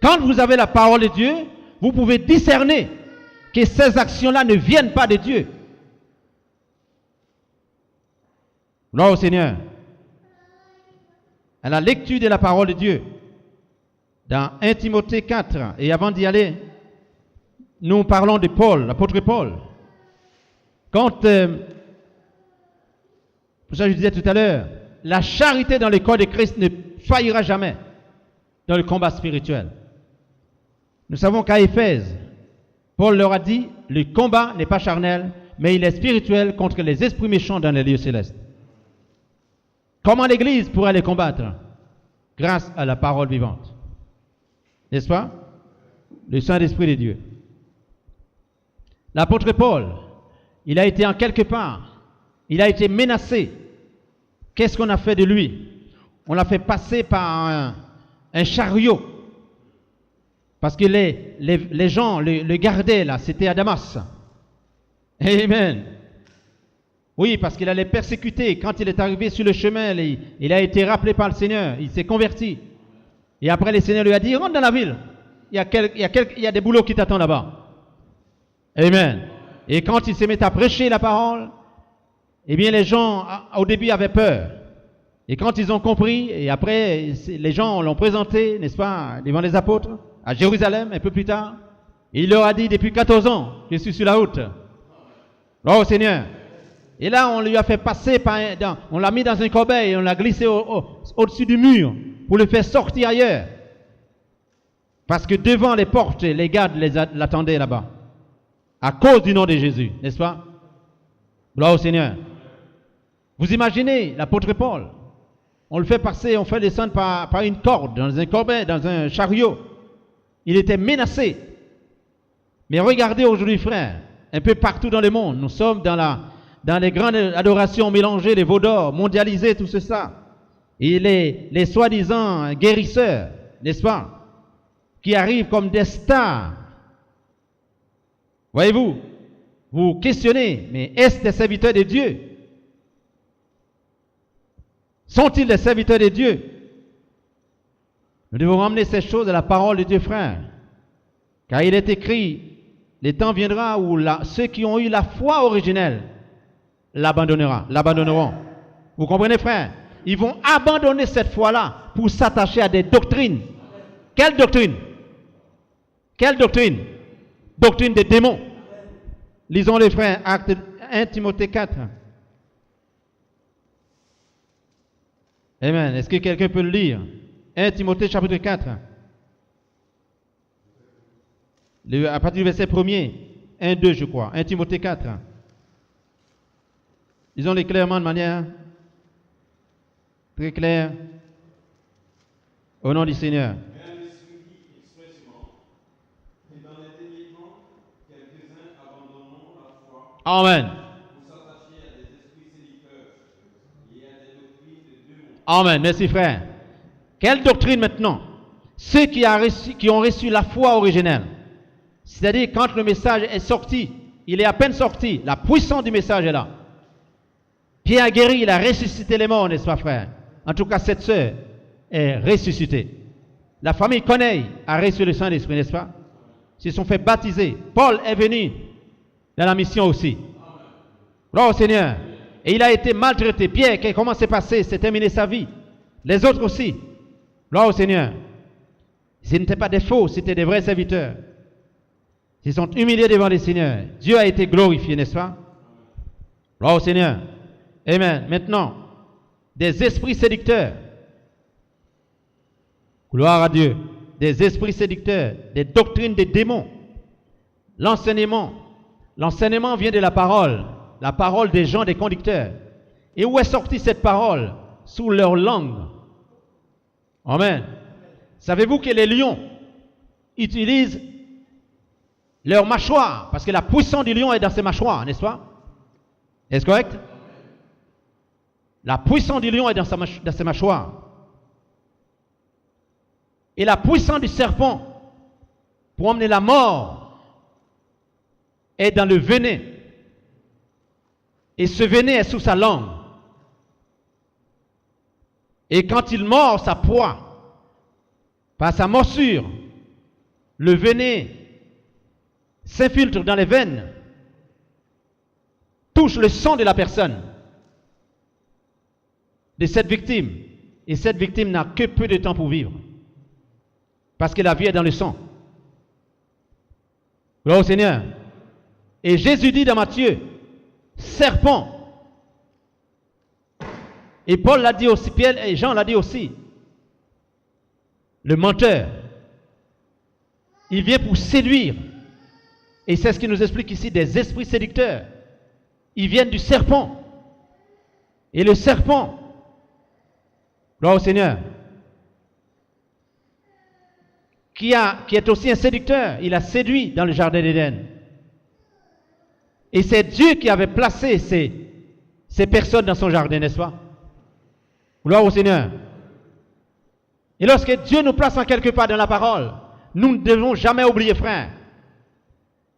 Quand vous avez la parole de Dieu, vous pouvez discerner que ces actions-là ne viennent pas de Dieu. Gloire au Seigneur. À la lecture de la parole de Dieu, dans 1 Timothée 4, et avant d'y aller, nous parlons de Paul, l'apôtre Paul. Quand, pour ça je disais tout à l'heure, la charité dans le corps de Christ ne faillira jamais dans le combat spirituel. Nous savons qu'à Éphèse, Paul leur a dit, le combat n'est pas charnel, mais il est spirituel contre les esprits méchants dans les lieux célestes. Comment l'Église pourrait les combattre? Grâce à la parole vivante. N'est-ce pas? Le Saint-Esprit de Dieu. L'apôtre Paul, il a été en quelque part, il a été menacé. Qu'est-ce qu'on a fait de lui? On l'a fait passer par un chariot. Parce que les gens le gardaient là, c'était à Damas. Amen. Oui, parce qu'il allait persécuter. Quand il est arrivé sur le chemin, il a été rappelé par le Seigneur. Il s'est converti. Et après, le Seigneur lui a dit, rentre dans la ville. Il y a des boulots qui t'attendent là-bas. Amen. Et quand il s'est mis à prêcher la parole, eh bien les gens, au début, avaient peur. Et quand ils ont compris, et après, les gens l'ont présenté, n'est-ce pas, devant les apôtres, à Jérusalem, un peu plus tard, il leur a dit, depuis 14 ans, je suis sur la route. Gloire au Seigneur. Et là, on lui a fait passer on l'a mis dans un corbeil et on l'a glissé au-dessus du mur pour le faire sortir ailleurs. Parce que devant les portes, les gardes l'attendaient là-bas. À cause du nom de Jésus, n'est-ce pas? Gloire au Seigneur. Vous imaginez l'apôtre Paul, on le fait passer, on fait descendre par une corde, dans un corbeil, dans un chariot. Il était menacé. Mais regardez aujourd'hui, frères, un peu partout dans le monde, nous sommes dans les grandes adorations mélangées, les veaux d'or, mondialisées, tout ça. Et les soi-disant guérisseurs, n'est-ce pas, qui arrivent comme des stars. Voyez-vous, vous questionnez, mais est-ce des serviteurs de Dieu? Sont-ils des serviteurs de Dieu? Nous devons ramener ces choses à la parole de Dieu, frère. Car il est écrit, le temps viendra où ceux qui ont eu la foi originelle l'abandonneront. Vous comprenez, frère? Ils vont abandonner cette foi-là pour s'attacher à des doctrines. Quelle doctrine? Quelle doctrine? Doctrine des démons. Lisons les frères, Acte 1 Timothée 4. Amen. Est-ce que quelqu'un peut le lire? 1 Timothée chapitre 4. À partir du verset 1er. 1, 2 je crois. 1 Timothée 4. Lisons-les clairement de manière très claire. Au nom du Seigneur. Amen. Amen. Merci frère. Quelle doctrine maintenant? Ceux qui ont reçu la foi originelle. C'est-à-dire quand le message est sorti, il est à peine sorti, la puissance du message est là. Pierre a guéri, il a ressuscité les morts, n'est-ce pas frère? En tout cas, cette sœur est ressuscitée. La famille Corneille a reçu le Saint-Esprit, n'est-ce pas? Ils se sont fait baptiser. Paul est venu dans la mission aussi. Gloire au Seigneur. Et il a été maltraité. Pierre, comment c'est passé? C'est terminé sa vie. Les autres aussi. Gloire au Seigneur. Ce n'étaient pas des faux, c'était des vrais serviteurs. Ils sont humiliés devant le Seigneur. Dieu a été glorifié, n'est-ce pas? Gloire au Seigneur. Amen. Maintenant, des esprits séducteurs. Gloire à Dieu. Des esprits séducteurs, des doctrines des démons. L'enseignement vient de la parole des gens, des conducteurs. Et où est sortie cette parole? Sous leur langue. Amen. Savez-vous que les lions utilisent leur mâchoire? Parce que la puissance du lion est dans ses mâchoires, n'est-ce pas? Est-ce correct? La puissance du lion est dans ses mâchoires. Et la puissance du serpent pour emmener la mort est dans le venin. Et ce venin est sous sa langue. Et quand il mord sa proie, par sa morsure, le venin s'infiltre dans les veines, touche le sang de la personne, de cette victime. Et cette victime n'a que peu de temps pour vivre. Parce que la vie est dans le sang. Gloire au Seigneur. Et Jésus dit dans Matthieu, serpent. Et Paul l'a dit aussi, Pierre et Jean l'a dit aussi. Le menteur. Il vient pour séduire. Et c'est ce qui nous explique ici des esprits séducteurs. Ils viennent du serpent. Et le serpent, gloire au Seigneur, qui est aussi un séducteur, il a séduit dans le jardin d'Éden. Et c'est Dieu qui avait placé ces personnes dans son jardin, n'est-ce pas? Gloire au Seigneur. Et lorsque Dieu nous place en quelque part dans la parole, nous ne devons jamais oublier, frère,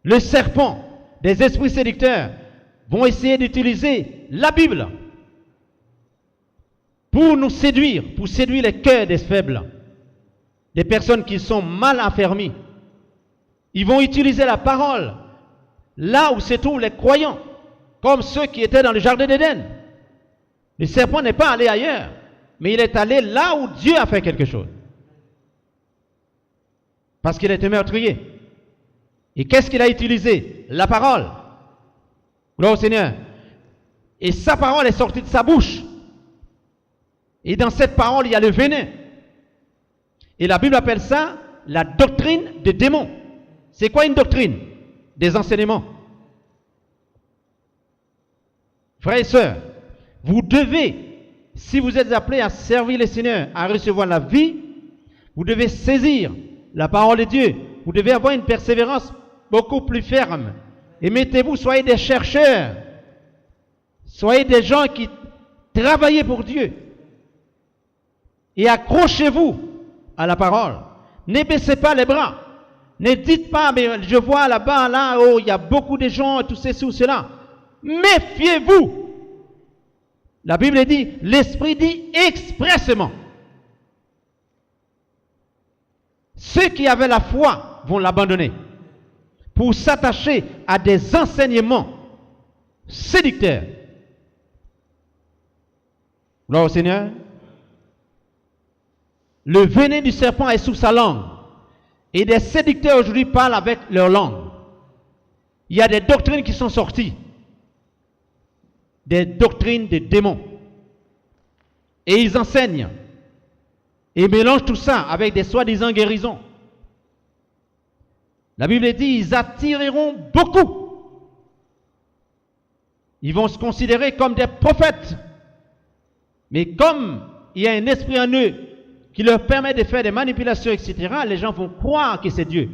le serpent des esprits séducteurs vont essayer d'utiliser la Bible pour nous séduire, pour séduire les cœurs des faibles, des personnes qui sont mal affermies. Ils vont utiliser la parole là où se trouvent les croyants, comme ceux qui étaient dans le jardin d'Éden. Le serpent n'est pas allé ailleurs, mais il est allé là où Dieu a fait quelque chose. Parce qu'il était meurtrier. Et qu'est-ce qu'il a utilisé? La parole. Gloire au Seigneur. Et sa parole est sortie de sa bouche. Et dans cette parole, il y a le venin. Et la Bible appelle ça la doctrine des démons. C'est quoi une doctrine? Des enseignements. Frères et sœurs, vous devez, si vous êtes appelés à servir le Seigneur, à recevoir la vie, vous devez saisir la parole de Dieu. Vous devez avoir une persévérance beaucoup plus ferme. Et mettez-vous, soyez des chercheurs. Soyez des gens qui travaillent pour Dieu. Et accrochez-vous à la parole. Ne baissez pas les bras. Ne dites pas, mais je vois là-bas, là, oh, il y a beaucoup de gens, tout ceci ou cela. Méfiez-vous. La Bible dit, l'Esprit dit expressément. Ceux qui avaient la foi vont l'abandonner. pour s'attacher à des enseignements séducteurs. Gloire au Seigneur. Le venin du serpent est sous sa langue. Et des séducteurs aujourd'hui parlent avec leur langue. Il y a des doctrines qui sont sorties. Des doctrines des démons. Et ils enseignent. Et mélangent tout ça avec des soi-disant guérisons. La Bible dit, ils attireront beaucoup. Ils vont se considérer comme des prophètes. Mais comme il y a un esprit en eux qui leur permet de faire des manipulations, etc., les gens vont croire que c'est Dieu.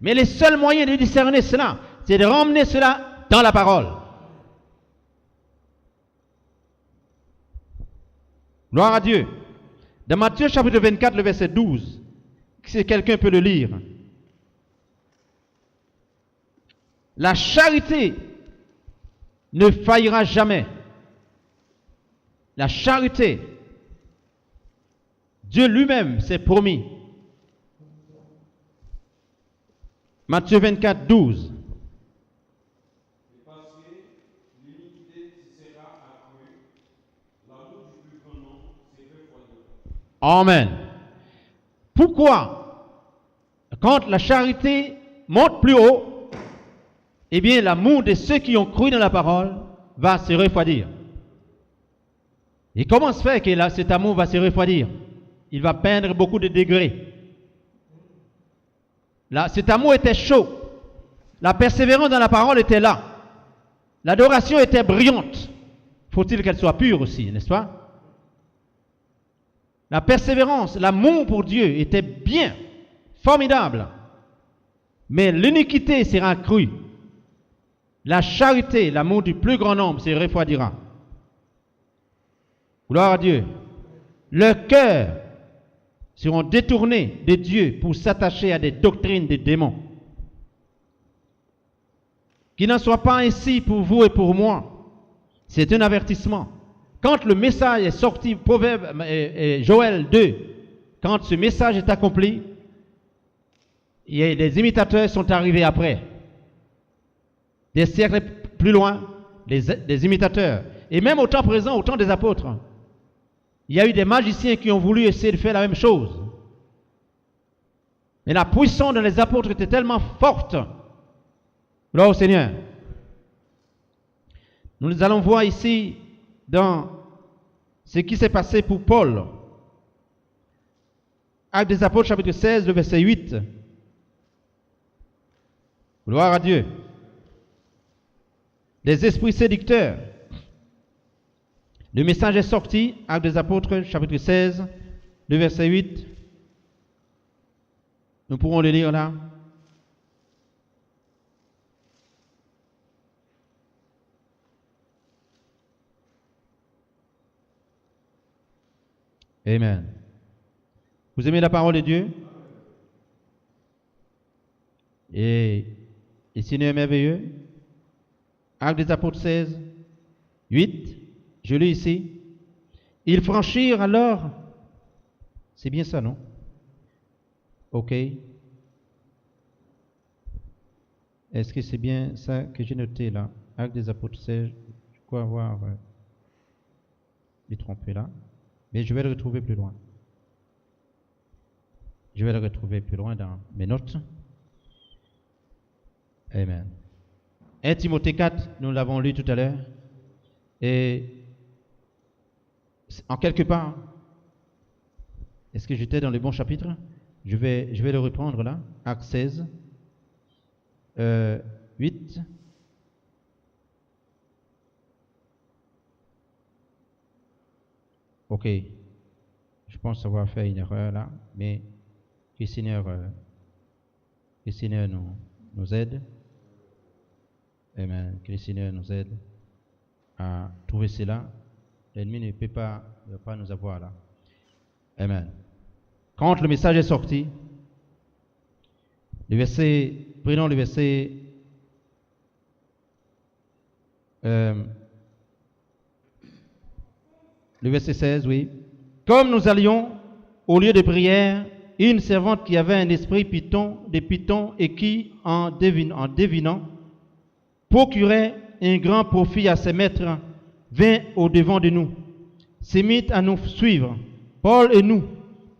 Mais le seul moyen de discerner cela, c'est de ramener cela dans la parole. Gloire à Dieu. Dans Matthieu chapitre 24, le verset 12, si quelqu'un peut le lire. La charité ne faillira jamais. La charité, Dieu lui-même s'est promis. Matthieu 24, 12. Parce que l'iniquité sera accrue, l'amour du plus grand nombre se refroidira. Amen. Pourquoi, quand la charité monte plus haut, eh bien l'amour de ceux qui ont cru dans la parole va se refroidir. Et comment se fait que cet amour va se refroidir? Il va perdre beaucoup de degrés. Là, cet amour était chaud. La persévérance dans la parole était là. L'adoration était brillante. Faut-il qu'elle soit pure aussi, n'est-ce pas? La persévérance, l'amour pour Dieu était bien, formidable. Mais l'iniquité sera accrue. La charité, l'amour du plus grand nombre se refroidira. Gloire à Dieu. Leurs cœurs seront détournés de Dieu pour s'attacher à des doctrines des démons. Qu'il n'en soit pas ainsi pour vous et pour moi. C'est un avertissement. Quand le message est sorti, Proverbe, Joël 2, quand ce message est accompli, il y a des imitateurs sont arrivés après. Des siècles plus loin, des imitateurs. Et même au temps présent, au temps des apôtres, il y a eu des magiciens qui ont voulu essayer de faire la même chose. Mais la puissance de les apôtres était tellement forte. Gloire au Seigneur. Nous allons voir ici dans ce qui s'est passé pour Paul. Actes des Apôtres, chapitre 16, le verset 8. Gloire à Dieu. Des esprits séducteurs. Le message est sorti, Actes des Apôtres, chapitre 16, le verset 8. Nous pourrons le lire là. Amen. Vous aimez la parole de Dieu? Et Seigneur merveilleux. Actes des Apôtres 16, 8. Je lis ici. Ils franchirent alors. C'est bien ça, non? Ok. Est-ce que c'est bien ça que j'ai noté là? Actes des Apôtres 16. Je crois avoir trompé là. Mais je vais le retrouver plus loin. Je vais le retrouver plus loin dans mes notes. Amen. 1 Timothée 4, nous l'avons lu tout à l'heure. Et en quelque part, est-ce que j'étais dans le bon chapitre? Je vais le reprendre là. Acte 16, 8. Ok, je pense avoir fait une erreur là, mais que le Seigneur nous aide. Amen. Que le Seigneur nous aide à trouver cela. L'ennemi ne peut pas nous avoir là. Amen. Quand le message est sorti, prenons le verset le verset 16, oui. Comme nous allions au lieu de prière une servante qui avait un esprit des pythons et qui, en devinant, procurait un grand profit à ses maîtres, vint au-devant de nous, se mit à nous suivre, Paul et nous.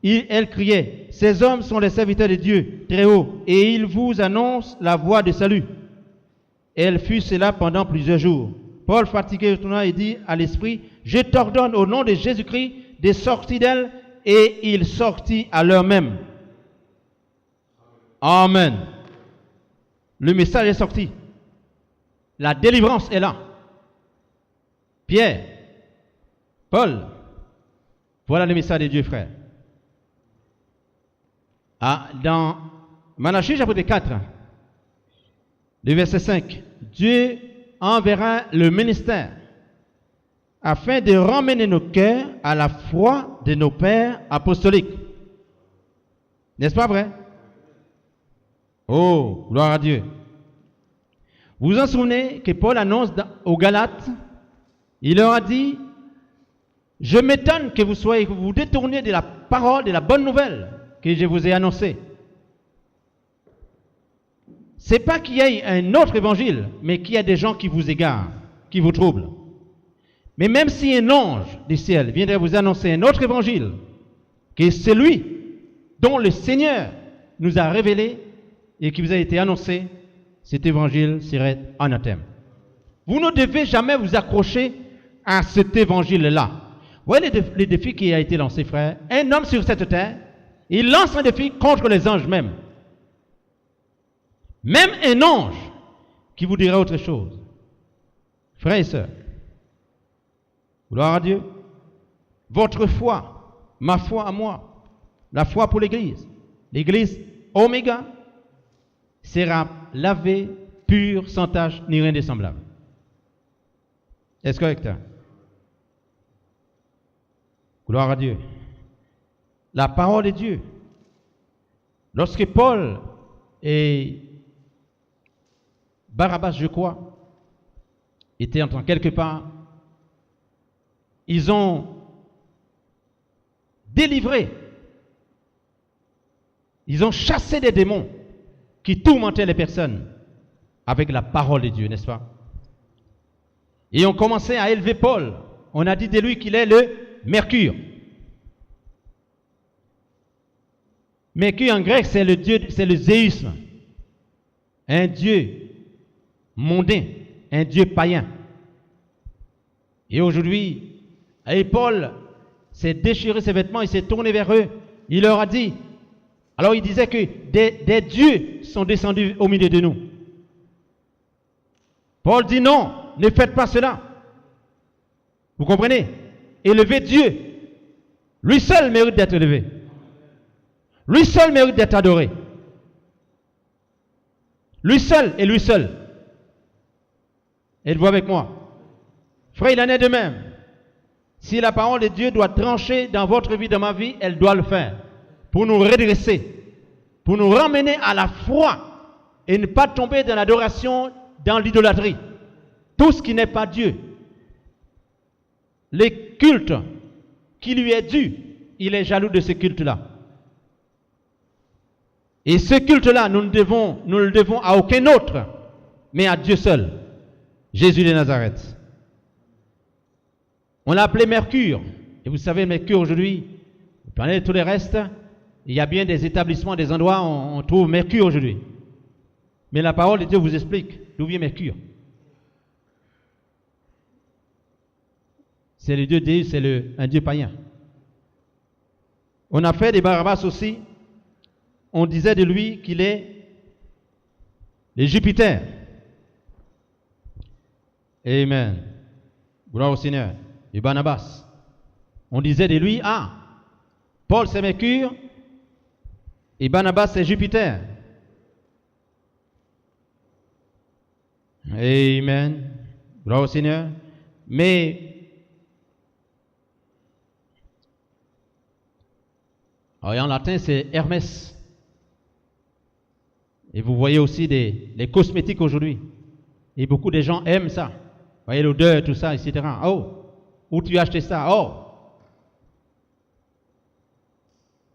Elle criait, « Ces hommes sont les serviteurs de Dieu, très haut, et ils vous annoncent la voie de salut. » Elle fut cela pendant plusieurs jours. Paul, fatigué, retourna et dit à l'esprit, « Je t'ordonne au nom de Jésus-Christ de sortir d'elle. » Et il sortit à l'heure même. Amen. Le message est sorti. La délivrance est là. Pierre, Paul, voilà le message de Dieu, frère. Dans Malachie chapitre 4, le verset 5, Dieu enverra le ministère afin de ramener nos cœurs à la foi de nos pères apostoliques. N'est-ce pas vrai? Oh, gloire à Dieu. Vous vous en souvenez que Paul annonce aux Galates, il leur a dit, « Je m'étonne que vous vous détourniez de la parole, de la bonne nouvelle que je vous ai annoncée. » Ce n'est pas qu'il y ait un autre évangile, mais qu'il y a des gens qui vous égarent, qui vous troublent. Mais même si un ange du ciel viendrait vous annoncer un autre évangile, que celui dont le Seigneur nous a révélé et qui vous a été annoncé, cet évangile serait anathème. Vous ne devez jamais vous accrocher à cet évangile-là. Vous voyez le défi qui a été lancé, frère. Un homme sur cette terre, il lance un défi contre les anges même. Même un ange qui vous dira autre chose. Frères et sœurs, gloire à Dieu. Votre foi, ma foi à moi, la foi pour l'Église, l'Église Oméga, sera lavée, pure, sans tache, ni rien de semblable. Est-ce correct? Gloire à Dieu. La parole de Dieu. Lorsque Paul et Barabbas, je crois, étaient en quelque part, ils ont délivré, ils ont chassé des démons qui tourmentaient les personnes avec la parole de Dieu, n'est-ce pas? Et on commençait à élever Paul. On a dit de lui qu'il est le Mercure. Mercure en grec, c'est le dieu, c'est le zéusme, un dieu mondain, un dieu païen. Et aujourd'hui, et Paul s'est déchiré ses vêtements, il s'est tourné vers eux, il leur a dit, alors il disait que des dieux sont descendus au milieu de nous. Paul dit non, ne faites pas cela. Vous comprenez? Élevez Dieu. Lui seul mérite d'être élevé. Lui seul mérite d'être adoré. Lui seul et lui seul. Êtes-vous avec moi? Frère, il en est de même. Si la parole de Dieu doit trancher dans votre vie, dans ma vie, elle doit le faire. Pour nous redresser. Pour nous ramener à la foi. Et ne pas tomber dans l'adoration, dans l'idolâtrie. Tout ce qui n'est pas Dieu. Les cultes qui lui est dû, il est jaloux de ce culte-là. Et ce culte-là, nous le devons à aucun autre, mais à Dieu seul. Jésus de Nazareth. On l'a appelé Mercure. Et vous savez, Mercure aujourd'hui, vous prenez tous les restes, il y a bien des établissements, des endroits où on trouve Mercure aujourd'hui. Mais la parole de Dieu vous explique d'où vient Mercure. C'est le dieu Déus, c'est un dieu païen. On a fait des Barabbas aussi. On disait de lui qu'il est le Jupiter. Amen. Gloire au Seigneur. Et Barnabas. On disait de lui, Paul c'est Mercure et Barnabas c'est Jupiter. Amen. Gloire au Seigneur. Mais en latin c'est Hermès. Et vous voyez aussi les cosmétiques aujourd'hui. Et beaucoup de gens aiment ça. Vous voyez l'odeur, tout ça, etc. Oh, où tu as acheté ça? Oh.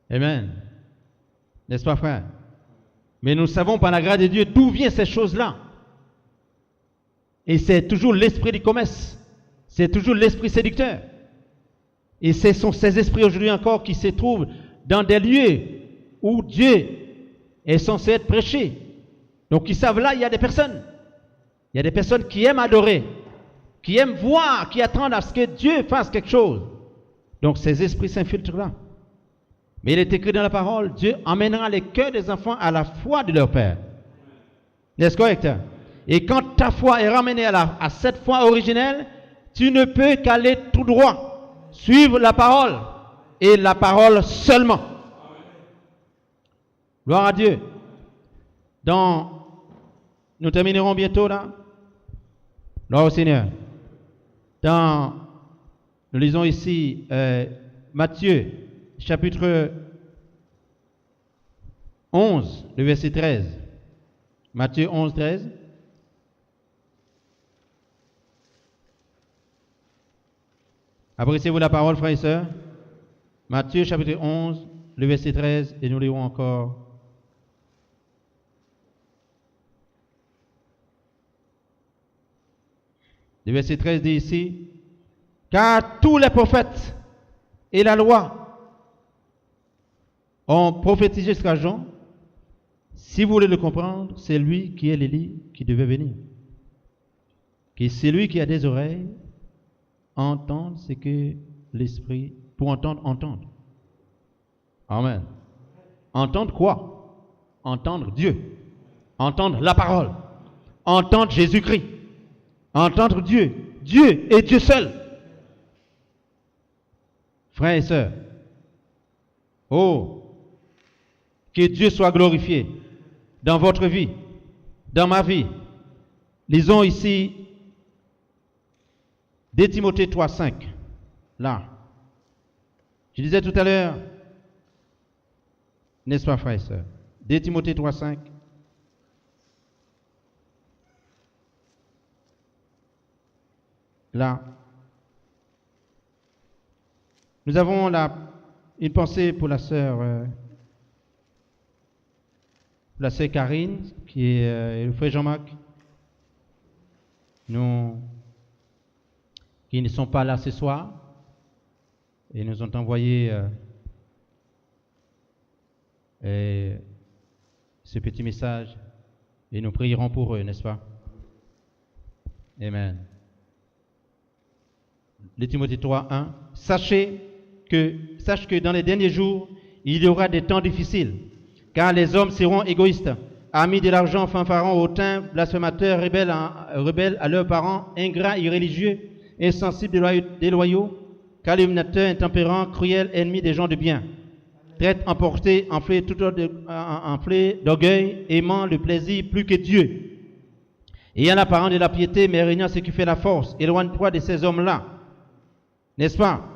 Amen. N'est-ce pas, frère? Mais nous savons par la grâce de Dieu d'où viennent ces choses-là. Et c'est toujours l'esprit du commerce. C'est toujours l'esprit séducteur. Et ce sont ces esprits aujourd'hui encore qui se trouvent dans des lieux où Dieu est censé être prêché. Donc ils savent là, il y a des personnes. Il y a des personnes qui aiment adorer, qui aiment voir, qui attendent à ce que Dieu fasse quelque chose. Donc ces esprits s'infiltrent là. Mais il est écrit dans la parole, Dieu emmènera les cœurs des enfants à la foi de leur Père. N'est-ce correct? Et quand ta foi est ramenée à cette foi originelle, tu ne peux qu'aller tout droit, suivre la parole, et la parole seulement. Gloire à Dieu. Nous terminerons bientôt là. Gloire au Seigneur. Nous lisons ici Matthieu, chapitre 11, le verset 13. Matthieu 11, 13. Appréciez-vous la parole, frères et sœurs? Matthieu, chapitre 11, le verset 13, et nous lirons encore. Le verset 13 dit ici, car tous les prophètes et la loi ont prophétisé jusqu'à Jean. Si vous voulez le comprendre, c'est lui qui est l'Élie qui devait venir. Que celui qui a des oreilles entende ce que l'Esprit, pour entendre. Amen. Entendre quoi? Entendre Dieu. Entendre la parole. Entendre Jésus-Christ. Entendre Dieu. Dieu et Dieu seul. Frères et sœurs, oh, que Dieu soit glorifié dans votre vie, dans ma vie. Lisons ici 2 Timothée 3, 5. Là. Je disais tout à l'heure, n'est-ce pas, frères et sœurs? 2 Timothée 3, 5. Là. Nous avons une pensée pour la sœur Karine, qui est le frère Jean-Marc, qui ne sont pas là ce soir, et nous ont envoyé ce petit message, et nous prierons pour eux, n'est-ce pas? Amen. 2 Timothée 3, 1. Sache que dans les derniers jours, il y aura des temps difficiles, car les hommes seront égoïstes, amis de l'argent, fanfarons, hautains, blasphémateurs, rebelles à leurs parents, ingrats, irréligieux, insensibles, déloyaux, calomniateurs, intempérants, cruels, ennemis des gens de bien, traites, emportés, enflés d'orgueil, aimant le plaisir plus que Dieu, ayant l'apparence de la piété, mais régnant ce qui fait la force. Éloigne-toi de ces hommes-là. N'est-ce pas?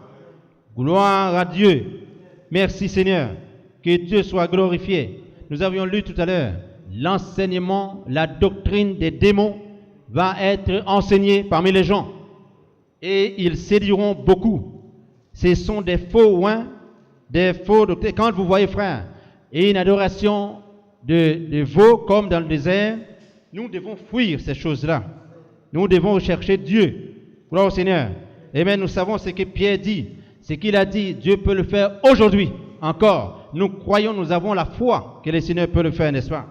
Gloire à Dieu. Merci Seigneur. Que Dieu soit glorifié. Nous avions lu tout à l'heure, l'enseignement, la doctrine des démons va être enseignée parmi les gens. Et ils séduiront beaucoup. Ce sont des faux oins, des faux doctrines. Quand vous voyez, frère, et une adoration de veaux comme dans le désert, nous devons fuir ces choses-là. Nous devons rechercher Dieu. Gloire au Seigneur. Amen. Nous savons ce que Pierre dit. Ce qu'il a dit, Dieu peut le faire aujourd'hui encore. Nous croyons, nous avons la foi que le Seigneur peut le faire, n'est-ce pas?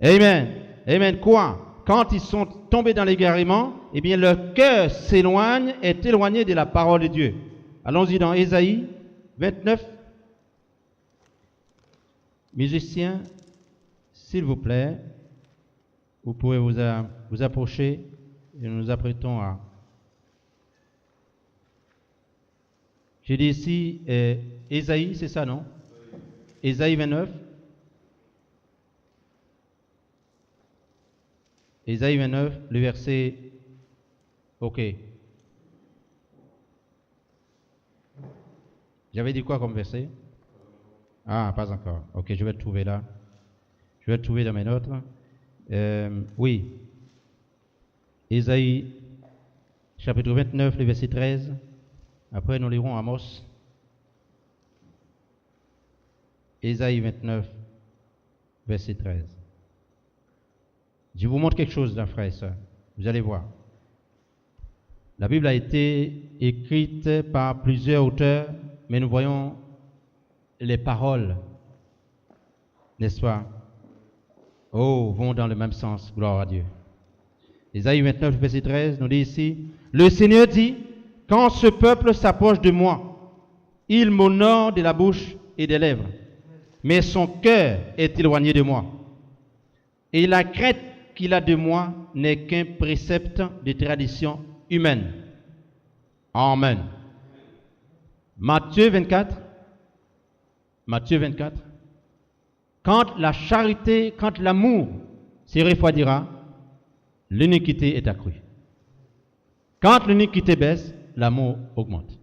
Amen. Amen. Quoi? Quand ils sont tombés dans l'égarement, eh bien leur cœur s'éloigne, est éloigné de la parole de Dieu. Allons-y dans Ésaïe 29. Musiciens, s'il vous plaît, vous pouvez vous approcher et nous nous apprêtons à... J'ai dit ici, Ésaïe, c'est ça, non? Ésaïe 29. Ésaïe 29, le verset... Ok. J'avais dit quoi comme verset? Ah, pas encore. Ok, je vais le trouver là. Je vais le trouver dans mes notes. Oui. Ésaïe, chapitre 29, le verset 13. Après, nous lirons Amos. Ésaïe 29, verset 13. Je vous montre quelque chose là, frères et sœurs. Vous allez voir. La Bible a été écrite par plusieurs auteurs, mais nous voyons les paroles, n'est-ce pas? Oh, vont dans le même sens, gloire à Dieu. Ésaïe 29, verset 13, nous dit ici, « Le Seigneur dit, quand ce peuple s'approche de moi, il m'honore de la bouche et des lèvres, mais son cœur est éloigné de moi. Et la crainte qu'il a de moi n'est qu'un précepte de tradition humaine. » Amen. Matthieu 24. Quand la charité, quand l'amour se refroidira, l'iniquité est accrue. Quand l'iniquité baisse, l'amour augmente.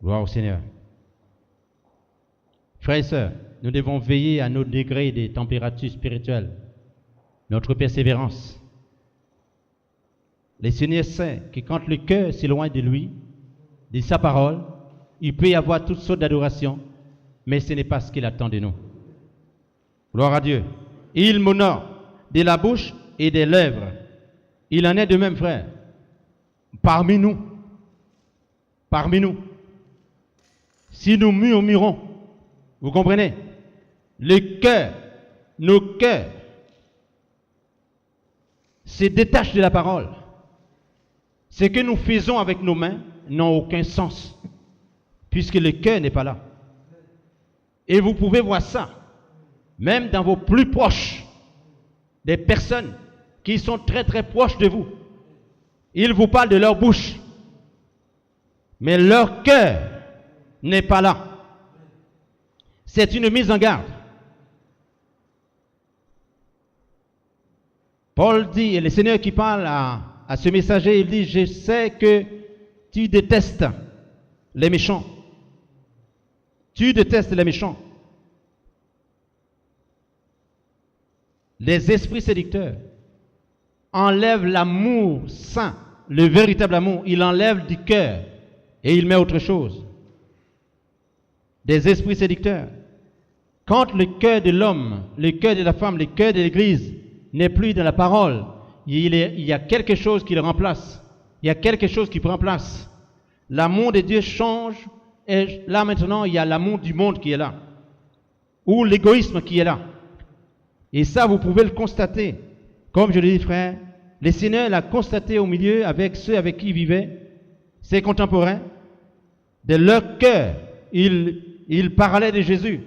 Gloire au Seigneur. Frères et sœurs, nous devons veiller à nos degrés de température spirituelle, notre persévérance. Le Seigneur sait que quand le cœur s'éloigne de lui, de sa parole, il peut y avoir toutes sortes d'adorations, mais ce n'est pas ce qu'il attend de nous. Gloire à Dieu. Il m'honore de la bouche et des lèvres. Il en est de même, frère. Parmi nous, si nous murmurons, vous comprenez, le cœur, nos cœurs se détachent de la parole. Ce que nous faisons avec nos mains n'a aucun sens, puisque le cœur n'est pas là. Et vous pouvez voir ça, même dans vos plus proches, des personnes qui sont très très proches de vous. Ils vous parlent de leur bouche, mais leur cœur n'est pas là. C'est une mise en garde. Paul dit, et le Seigneur qui parle à ce messager, il dit, je sais que tu détestes les méchants. Tu détestes les méchants. Les esprits séducteurs enlèvent l'amour saint, le véritable amour. Il enlève du cœur et il met autre chose. Des esprits séducteurs. Quand le cœur de l'homme, le cœur de la femme, le cœur de l'Église n'est plus dans la parole, il y a quelque chose qui le remplace. Il y a quelque chose qui prend place. L'amour de Dieu change et là maintenant il y a l'amour du monde qui est là. Ou l'égoïsme qui est là. Et ça vous pouvez le constater. Comme je le dis frère, le Seigneur l'a constaté au milieu avec ceux avec qui il vivait, ses contemporains. De leur cœur, ils parlaient de Jésus.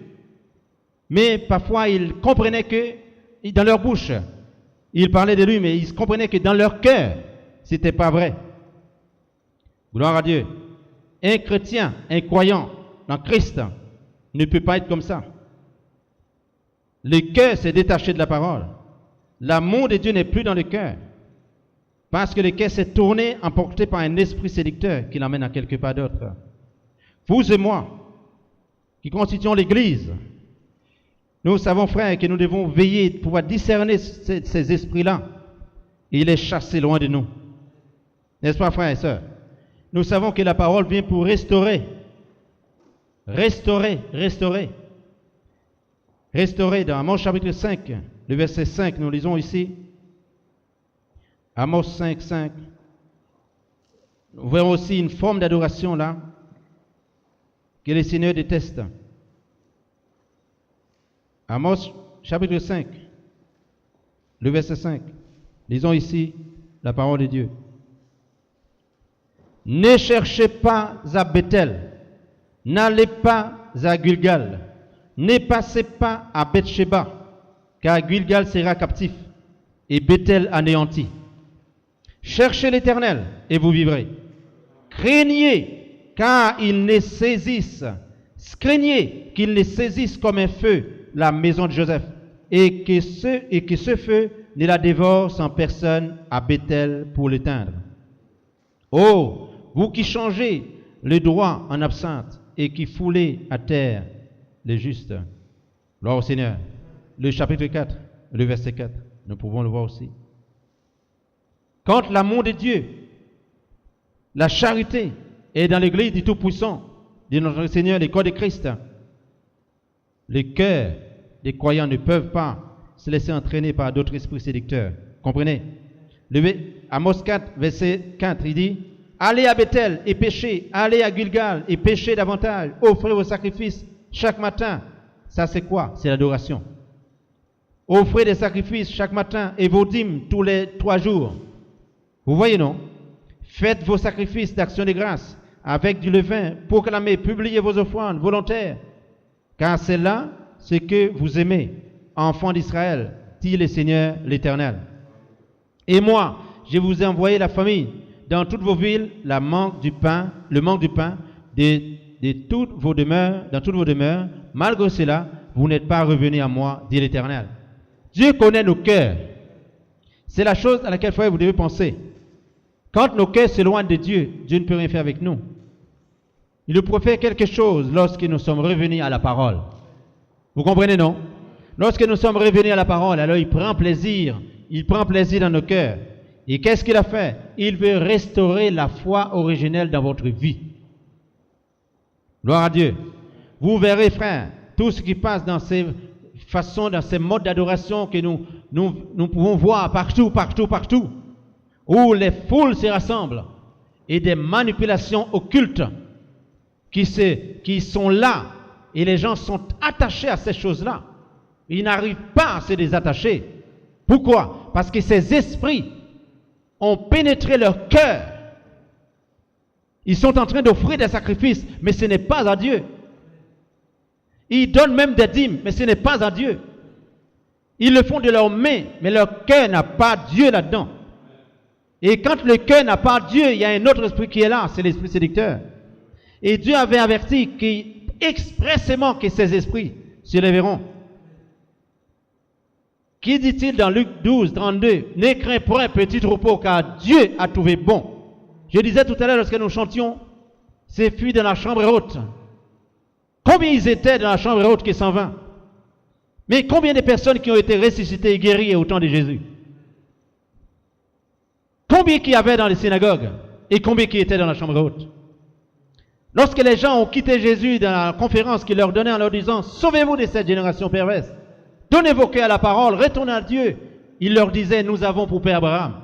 Mais parfois ils comprenaient que dans leur bouche, ils parlaient de lui, mais ils comprenaient que dans leur cœur, ce n'était pas vrai. Gloire à Dieu. Un chrétien, un croyant dans Christ ne peut pas être comme ça. Le cœur s'est détaché de la parole. L'amour de Dieu n'est plus dans le cœur. Parce que le cœur s'est tourné, emporté par un esprit séducteur qui l'emmène à quelque part d'autre. Vous et moi, qui constituons l'Église, nous savons, frères, que nous devons veiller, pouvoir discerner ces esprits-là et les chasser loin de nous. N'est-ce pas, frères et sœurs? Nous savons que la parole vient pour restaurer. Restaurer dans Amos chapitre 5, le verset 5, nous lisons ici. Amos 5, 5. Nous verrons aussi une forme d'adoration là, que le Seigneur déteste. Amos chapitre 5, le verset 5. Lisons ici la parole de Dieu. Ne cherchez pas à Bethel, n'allez pas à Gilgal, ne passez pas à Bethsheba, car Gilgal sera captif et Bethel anéanti. Cherchez l'Éternel et vous vivrez. Craignez, car il ne saisisse. Craignez qu'il ne saisisse comme un feu la maison de Joseph, et que ce feu ne la dévore sans personne à Bethel pour l'éteindre. Oh, vous qui changez le droit en absinthe et qui foulez à terre les justes. Gloire au Seigneur. Le chapitre 4, le verset 4, nous pouvons le voir aussi. Quand l'amour de Dieu, la charité est dans l'Église du Tout-Puissant, de notre Seigneur, le corps de Christ, Les cœurs des croyants ne peuvent pas se laisser entraîner par d'autres esprits séducteurs. Comprenez? Amos 4, verset 4, il dit, allez à Bethel et péchez, allez à Gilgal et péchez davantage, offrez vos sacrifices chaque matin. Ça c'est quoi? C'est l'adoration. Offrez des sacrifices chaque matin et vos dîmes tous les 3 jours. Vous voyez, non? Faites vos sacrifices d'action de grâce avec du levain, proclamez, publiez vos offrandes volontaires, car c'est là ce que vous aimez, enfants d'Israël, dit le Seigneur l'Éternel. Et moi, je vous ai envoyé la famille dans toutes vos villes, le manque du pain de toutes vos demeures, dans toutes vos demeures. Malgré cela, vous n'êtes pas revenus à moi, dit l'Éternel. Dieu connaît nos cœurs. C'est la chose à laquelle, frère, vous devez penser. Quand nos cœurs s'éloignent de Dieu, Dieu ne peut rien faire avec nous. Il nous peut faire quelque chose lorsque nous sommes revenus à la parole. Vous comprenez, non? Lorsque nous sommes revenus à la parole, alors il prend plaisir dans nos cœurs. Et qu'est-ce qu'il a fait? Il veut restaurer la foi originelle dans votre vie. Gloire à Dieu. Vous verrez, frère, tout ce qui passe dans ces façons, dans ces modes d'adoration que nous pouvons voir partout, où les foules se rassemblent et des manipulations occultes qui sont là et les gens sont attachés à ces choses-là. Ils n'arrivent pas à se désattacher. Pourquoi? Parce que ces esprits ont pénétré leur cœur. Ils sont en train d'offrir des sacrifices, mais ce n'est pas à Dieu. Ils donnent même des dîmes, mais ce n'est pas à Dieu. Ils le font de leurs mains, mais leur cœur n'a pas Dieu là-dedans. Et quand le cœur n'a pas Dieu, il y a un autre esprit qui est là, c'est l'esprit séducteur. Et Dieu avait averti expressément que ces esprits se lèveront. Qui dit-il dans Luc 12, 32? Ne crains point, petit troupeau, car Dieu a trouvé bon. Je disais tout à l'heure, lorsque nous chantions, ces filles dans la chambre haute. Combien ils étaient dans la chambre haute que 120? Mais combien de personnes qui ont été ressuscitées et guéries au temps de Jésus? Combien qu'il y avait dans les synagogues? Et combien qui étaient dans la chambre haute? Lorsque les gens ont quitté Jésus dans la conférence qu'il leur donnait en leur disant, sauvez-vous de cette génération perverse, donnez vos cœurs à la parole, retournez à Dieu. Il leur disait, nous avons pour père Abraham.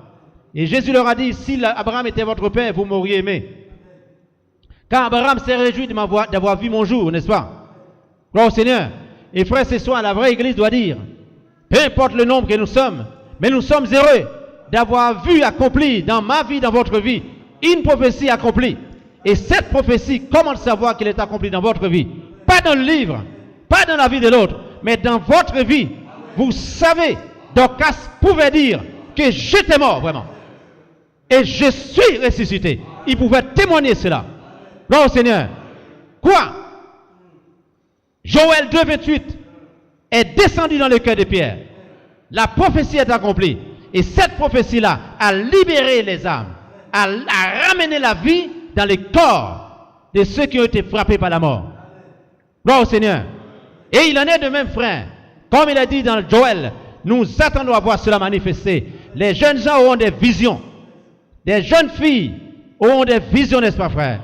Et Jésus leur a dit, si Abraham était votre père, vous m'auriez aimé. Car Abraham s'est réjoui d'avoir vu mon jour, n'est-ce pas? Gloire au Seigneur. Et frère, ce soir, la vraie Église doit dire, peu importe le nombre que nous sommes, mais nous sommes heureux d'avoir vu accompli dans ma vie, dans votre vie, une prophétie accomplie. Et cette prophétie, comment savoir qu'elle est accomplie dans votre vie? Pas dans le livre, pas dans la vie de l'autre, mais dans votre vie. Vous savez, Dorcas pouvait dire que j'étais mort vraiment. Et je suis ressuscité. Il pouvait témoigner cela. Gloire au Seigneur. Quoi? Joël 2, 28 est descendu dans le cœur de Pierre. La prophétie est accomplie. Et cette prophétie-là a libéré les âmes, a ramené la vie dans les corps de ceux qui ont été frappés par la mort. Gloire au Seigneur. Et il en est de même, frère. Comme il a dit dans Joël, nous attendons à voir cela manifester. Les jeunes gens auront des visions. Des jeunes filles auront des visions, n'est-ce pas, frère?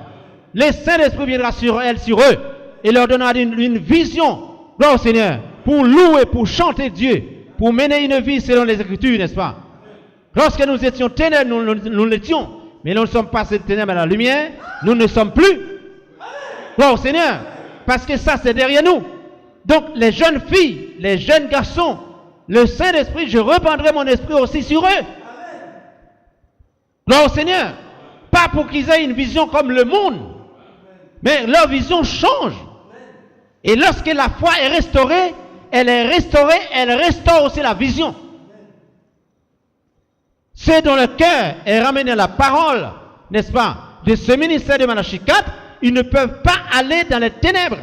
Le Saint-Esprit viendra sur elles, sur eux, et leur donnera une vision, gloire au Seigneur, pour louer, pour chanter Dieu, pour mener une vie selon les Écritures, n'est-ce pas? Lorsque nous étions ténèbres, nous l'étions, mais nous ne sommes pas ces ténèbres à la lumière, nous ne sommes plus. Gloire au Seigneur, parce que ça, c'est derrière nous. Donc, les jeunes filles, les jeunes garçons, le Saint-Esprit, je répandrai mon esprit aussi sur eux. Gloire au Seigneur. Pas pour qu'ils aient une vision comme le monde, mais leur vision change. Et lorsque la foi est restaurée, elle restaure aussi la vision. Ceux dont le cœur est ramené à la parole, n'est-ce pas, de ce ministère de Malachie 4, ils ne peuvent pas aller dans les ténèbres.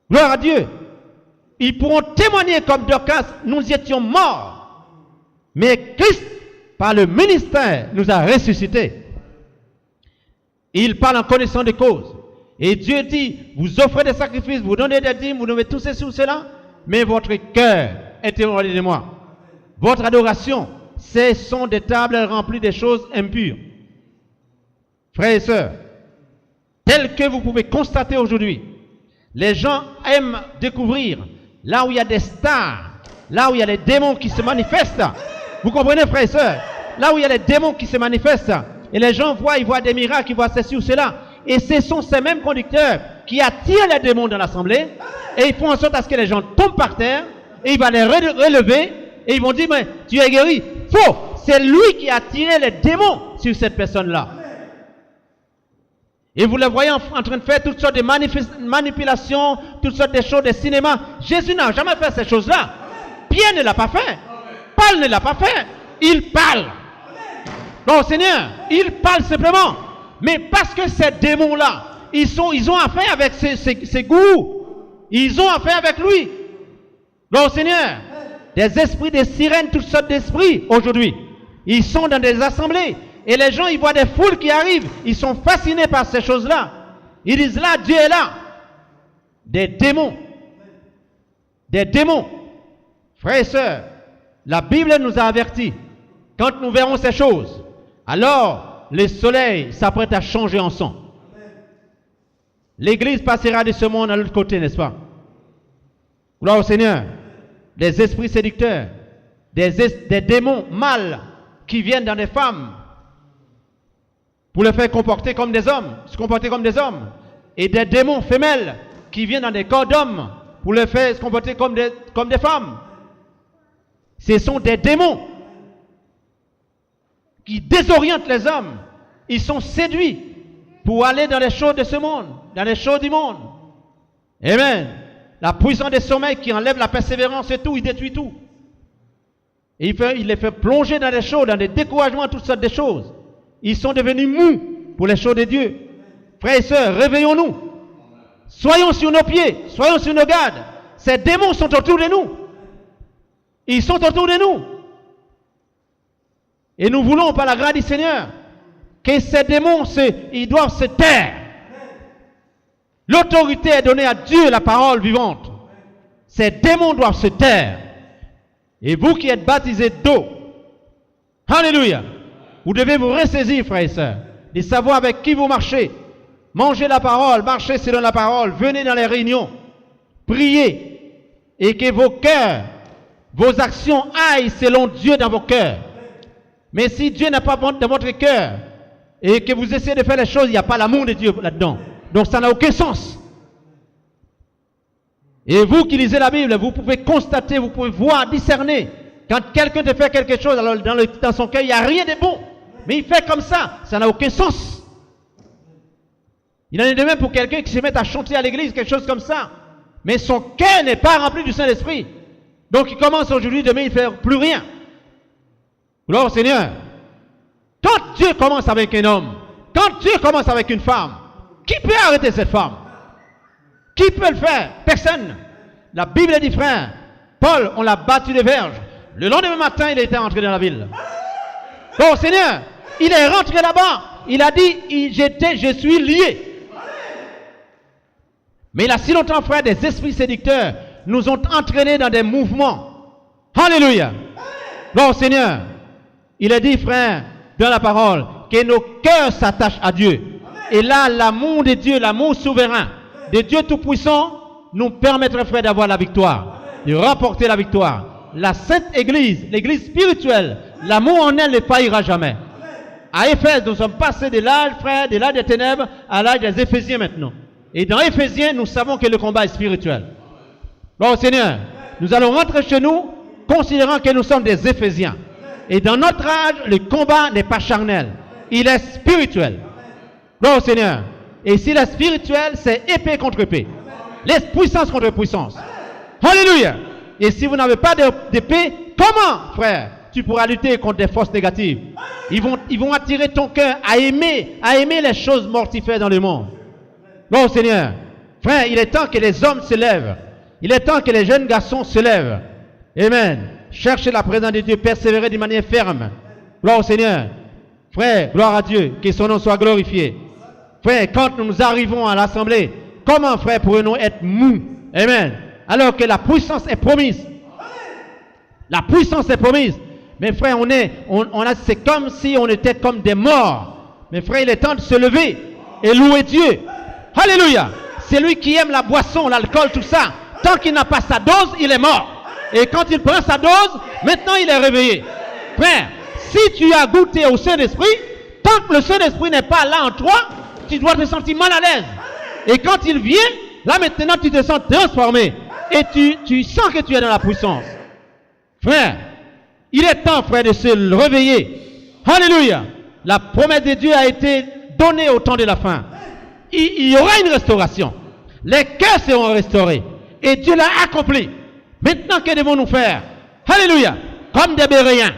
Gloire à Dieu. Ils pourront témoigner comme Dorcas, nous étions morts. Mais Christ, par le ministère, nous a ressuscités. Il parle en connaissance de cause. Et Dieu dit, vous offrez des sacrifices, vous donnez des dîmes, vous donnez tout ceci ou cela, mais votre cœur est éloigné de moi. Votre adoration, ce sont des tables remplies de choses impures. Frères et sœurs, tel que vous pouvez constater aujourd'hui, Les gens aiment découvrir là où il y a des stars, là où il y a les démons qui se manifestent. Vous comprenez, frères et sœurs? Là où il y a les démons qui se manifestent. Et les gens voient, ils voient des miracles, ils voient ceci ou cela. Et ce sont ces mêmes conducteurs qui attirent les démons dans l'assemblée. Et ils font en sorte à ce que les gens tombent par terre. Et il va les relever. Et ils vont dire, mais tu es guéri. Faux! C'est lui qui a attiré les démons sur cette personne-là. Et vous le voyez en train de faire toutes sortes de manipulations, toutes sortes de choses de cinéma. Jésus n'a jamais fait ces choses-là. Pierre ne l'a pas fait. Paul ne l'a pas fait. Il parle. Non, Seigneur, il parle simplement. Mais parce que ces démons-là, ils ont affaire avec ses goûts. Ils ont affaire avec lui. Non, Seigneur, des esprits, des sirènes, toutes sortes d'esprits aujourd'hui. Ils sont dans des assemblées. Et les gens, ils voient des foules qui arrivent. Ils sont fascinés par ces choses-là. Ils disent là, Dieu est là. Des démons. Des démons. Frères et sœurs, la Bible nous a avertis. Quand nous verrons ces choses, alors le soleil s'apprête à changer en sang. L'église passera de ce monde à l'autre côté, n'est-ce pas? Gloire au Seigneur. Des esprits séducteurs, des démons mâles qui viennent dans des femmes pour les faire comporter comme des hommes, se comporter comme des hommes. Et des démons femelles qui viennent dans des corps d'hommes pour les faire se comporter comme des femmes. Ce sont des démons qui désorientent les hommes. Ils sont séduits pour aller dans les choses de ce monde, dans les choses du monde. Amen. La puissance des sommeils qui enlève la persévérance et tout, il détruit tout. Et il les fait plonger dans des choses, dans des découragements, toutes sortes de choses. Ils sont devenus mous pour les choses de Dieu. Frères et sœurs, réveillons-nous. Soyons sur nos pieds, soyons sur nos gardes. Ces démons sont autour de nous. Ils sont autour de nous. Et nous voulons, par la grâce du Seigneur, que ces démons, ils doivent se taire. L'autorité est donnée à Dieu, la parole vivante. Ces démons doivent se taire. Et vous qui êtes baptisés d'eau, alléluia, vous devez vous ressaisir, frères et sœurs, de savoir avec qui vous marchez. Mangez la parole, marchez selon la parole, venez dans les réunions, priez, et que vos cœurs, vos actions aillent selon Dieu dans vos cœurs. Mais si Dieu n'a pas dans votre cœur, et que vous essayez de faire les choses, il n'y a pas l'amour de Dieu là-dedans. Donc ça n'a aucun sens. Et vous qui lisez la Bible, vous pouvez constater, vous pouvez voir, discerner. Quand quelqu'un te fait quelque chose, alors dans son cœur, il n'y a rien de bon. Mais il fait comme ça n'a aucun sens. Il en est de même pour quelqu'un qui se met à chanter à l'église, quelque chose comme ça. Mais son cœur n'est pas rempli du Saint-Esprit. Donc il commence aujourd'hui, demain il ne fait plus rien. Gloire au Seigneur. Quand Dieu commence avec un homme, quand Dieu commence avec une femme, qui peut arrêter cette femme? Qui peut le faire? Personne. La Bible dit, frère, Paul, on l'a battu de verge. Le lendemain matin, il était rentré dans la ville. Oh Seigneur, il est rentré là-bas. Il a dit, je suis lié. Mais il a si longtemps, frère, des esprits séducteurs nous ont entraînés dans des mouvements. Alléluia. Oh Seigneur, il a dit, frère, dans la parole, que nos cœurs s'attachent à Dieu. Et là, l'amour de Dieu, l'amour souverain de Dieu Tout-Puissant nous permettrait, frère, d'avoir la victoire, de remporter la victoire. La Sainte Église, l'Église spirituelle, l'amour en elle ne faillira jamais. À Éphèse, nous sommes passés de l'âge, frère, de l'âge des ténèbres à l'âge des Éphésiens maintenant. Et dans Éphésiens, nous savons que le combat est spirituel. Bon, Seigneur, nous allons rentrer chez nous, considérant que nous sommes des Éphésiens. Et dans notre âge, le combat n'est pas charnel. Il est spirituel. Bon, Seigneur. Et s'il est spirituel, c'est épée contre épée. Les puissances contre puissance. Alléluia. Et si vous n'avez pas d'épée, comment, frère, tu pourras lutter contre des forces négatives? Ils vont attirer ton cœur à aimer les choses mortifères dans le monde. Bon, Seigneur. Frère, il est temps que les hommes se lèvent. Il est temps que les jeunes garçons se lèvent. Amen. Cherchez la présence de Dieu, persévérez d'une manière ferme. Gloire au Seigneur. Frère, gloire à Dieu, que son nom soit glorifié. Frère, quand nous arrivons à l'assemblée, comment, frère, pourrions-nous être mous? Amen. Alors que la puissance est promise. La puissance est promise. Mais frère, c'est comme si on était comme des morts. Mais frère, il est temps de se lever et louer Dieu. Alléluia. celui qui aime la boisson, l'alcool, tout ça, tant qu'il n'a pas sa dose, il est mort. Et quand il prend sa dose, maintenant il est réveillé. Frère, si tu as goûté au Saint-Esprit, tant que le Saint-Esprit n'est pas là en toi, tu dois te sentir mal à l'aise. Et quand il vient, là maintenant tu te sens transformé. Et tu sens que tu es dans la puissance. Frère, il est temps, frère, de se réveiller. Alléluia. La promesse de Dieu a été donnée au temps de la fin. Il y aura une restauration. Les cœurs seront restaurés. Et Dieu l'a accompli. Maintenant, que devons-nous faire? Alléluia. Comme des Béréens.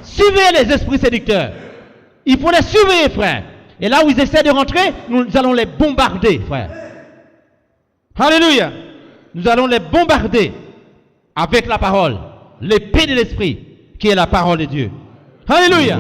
Suivez les esprits séducteurs. Il faut les surveiller, frère. Et là où ils essaient de rentrer, nous allons les bombarder, frère. Alléluia. Nous allons les bombarder avec la parole. L'épée de l'esprit, qui est la parole de Dieu. Alléluia.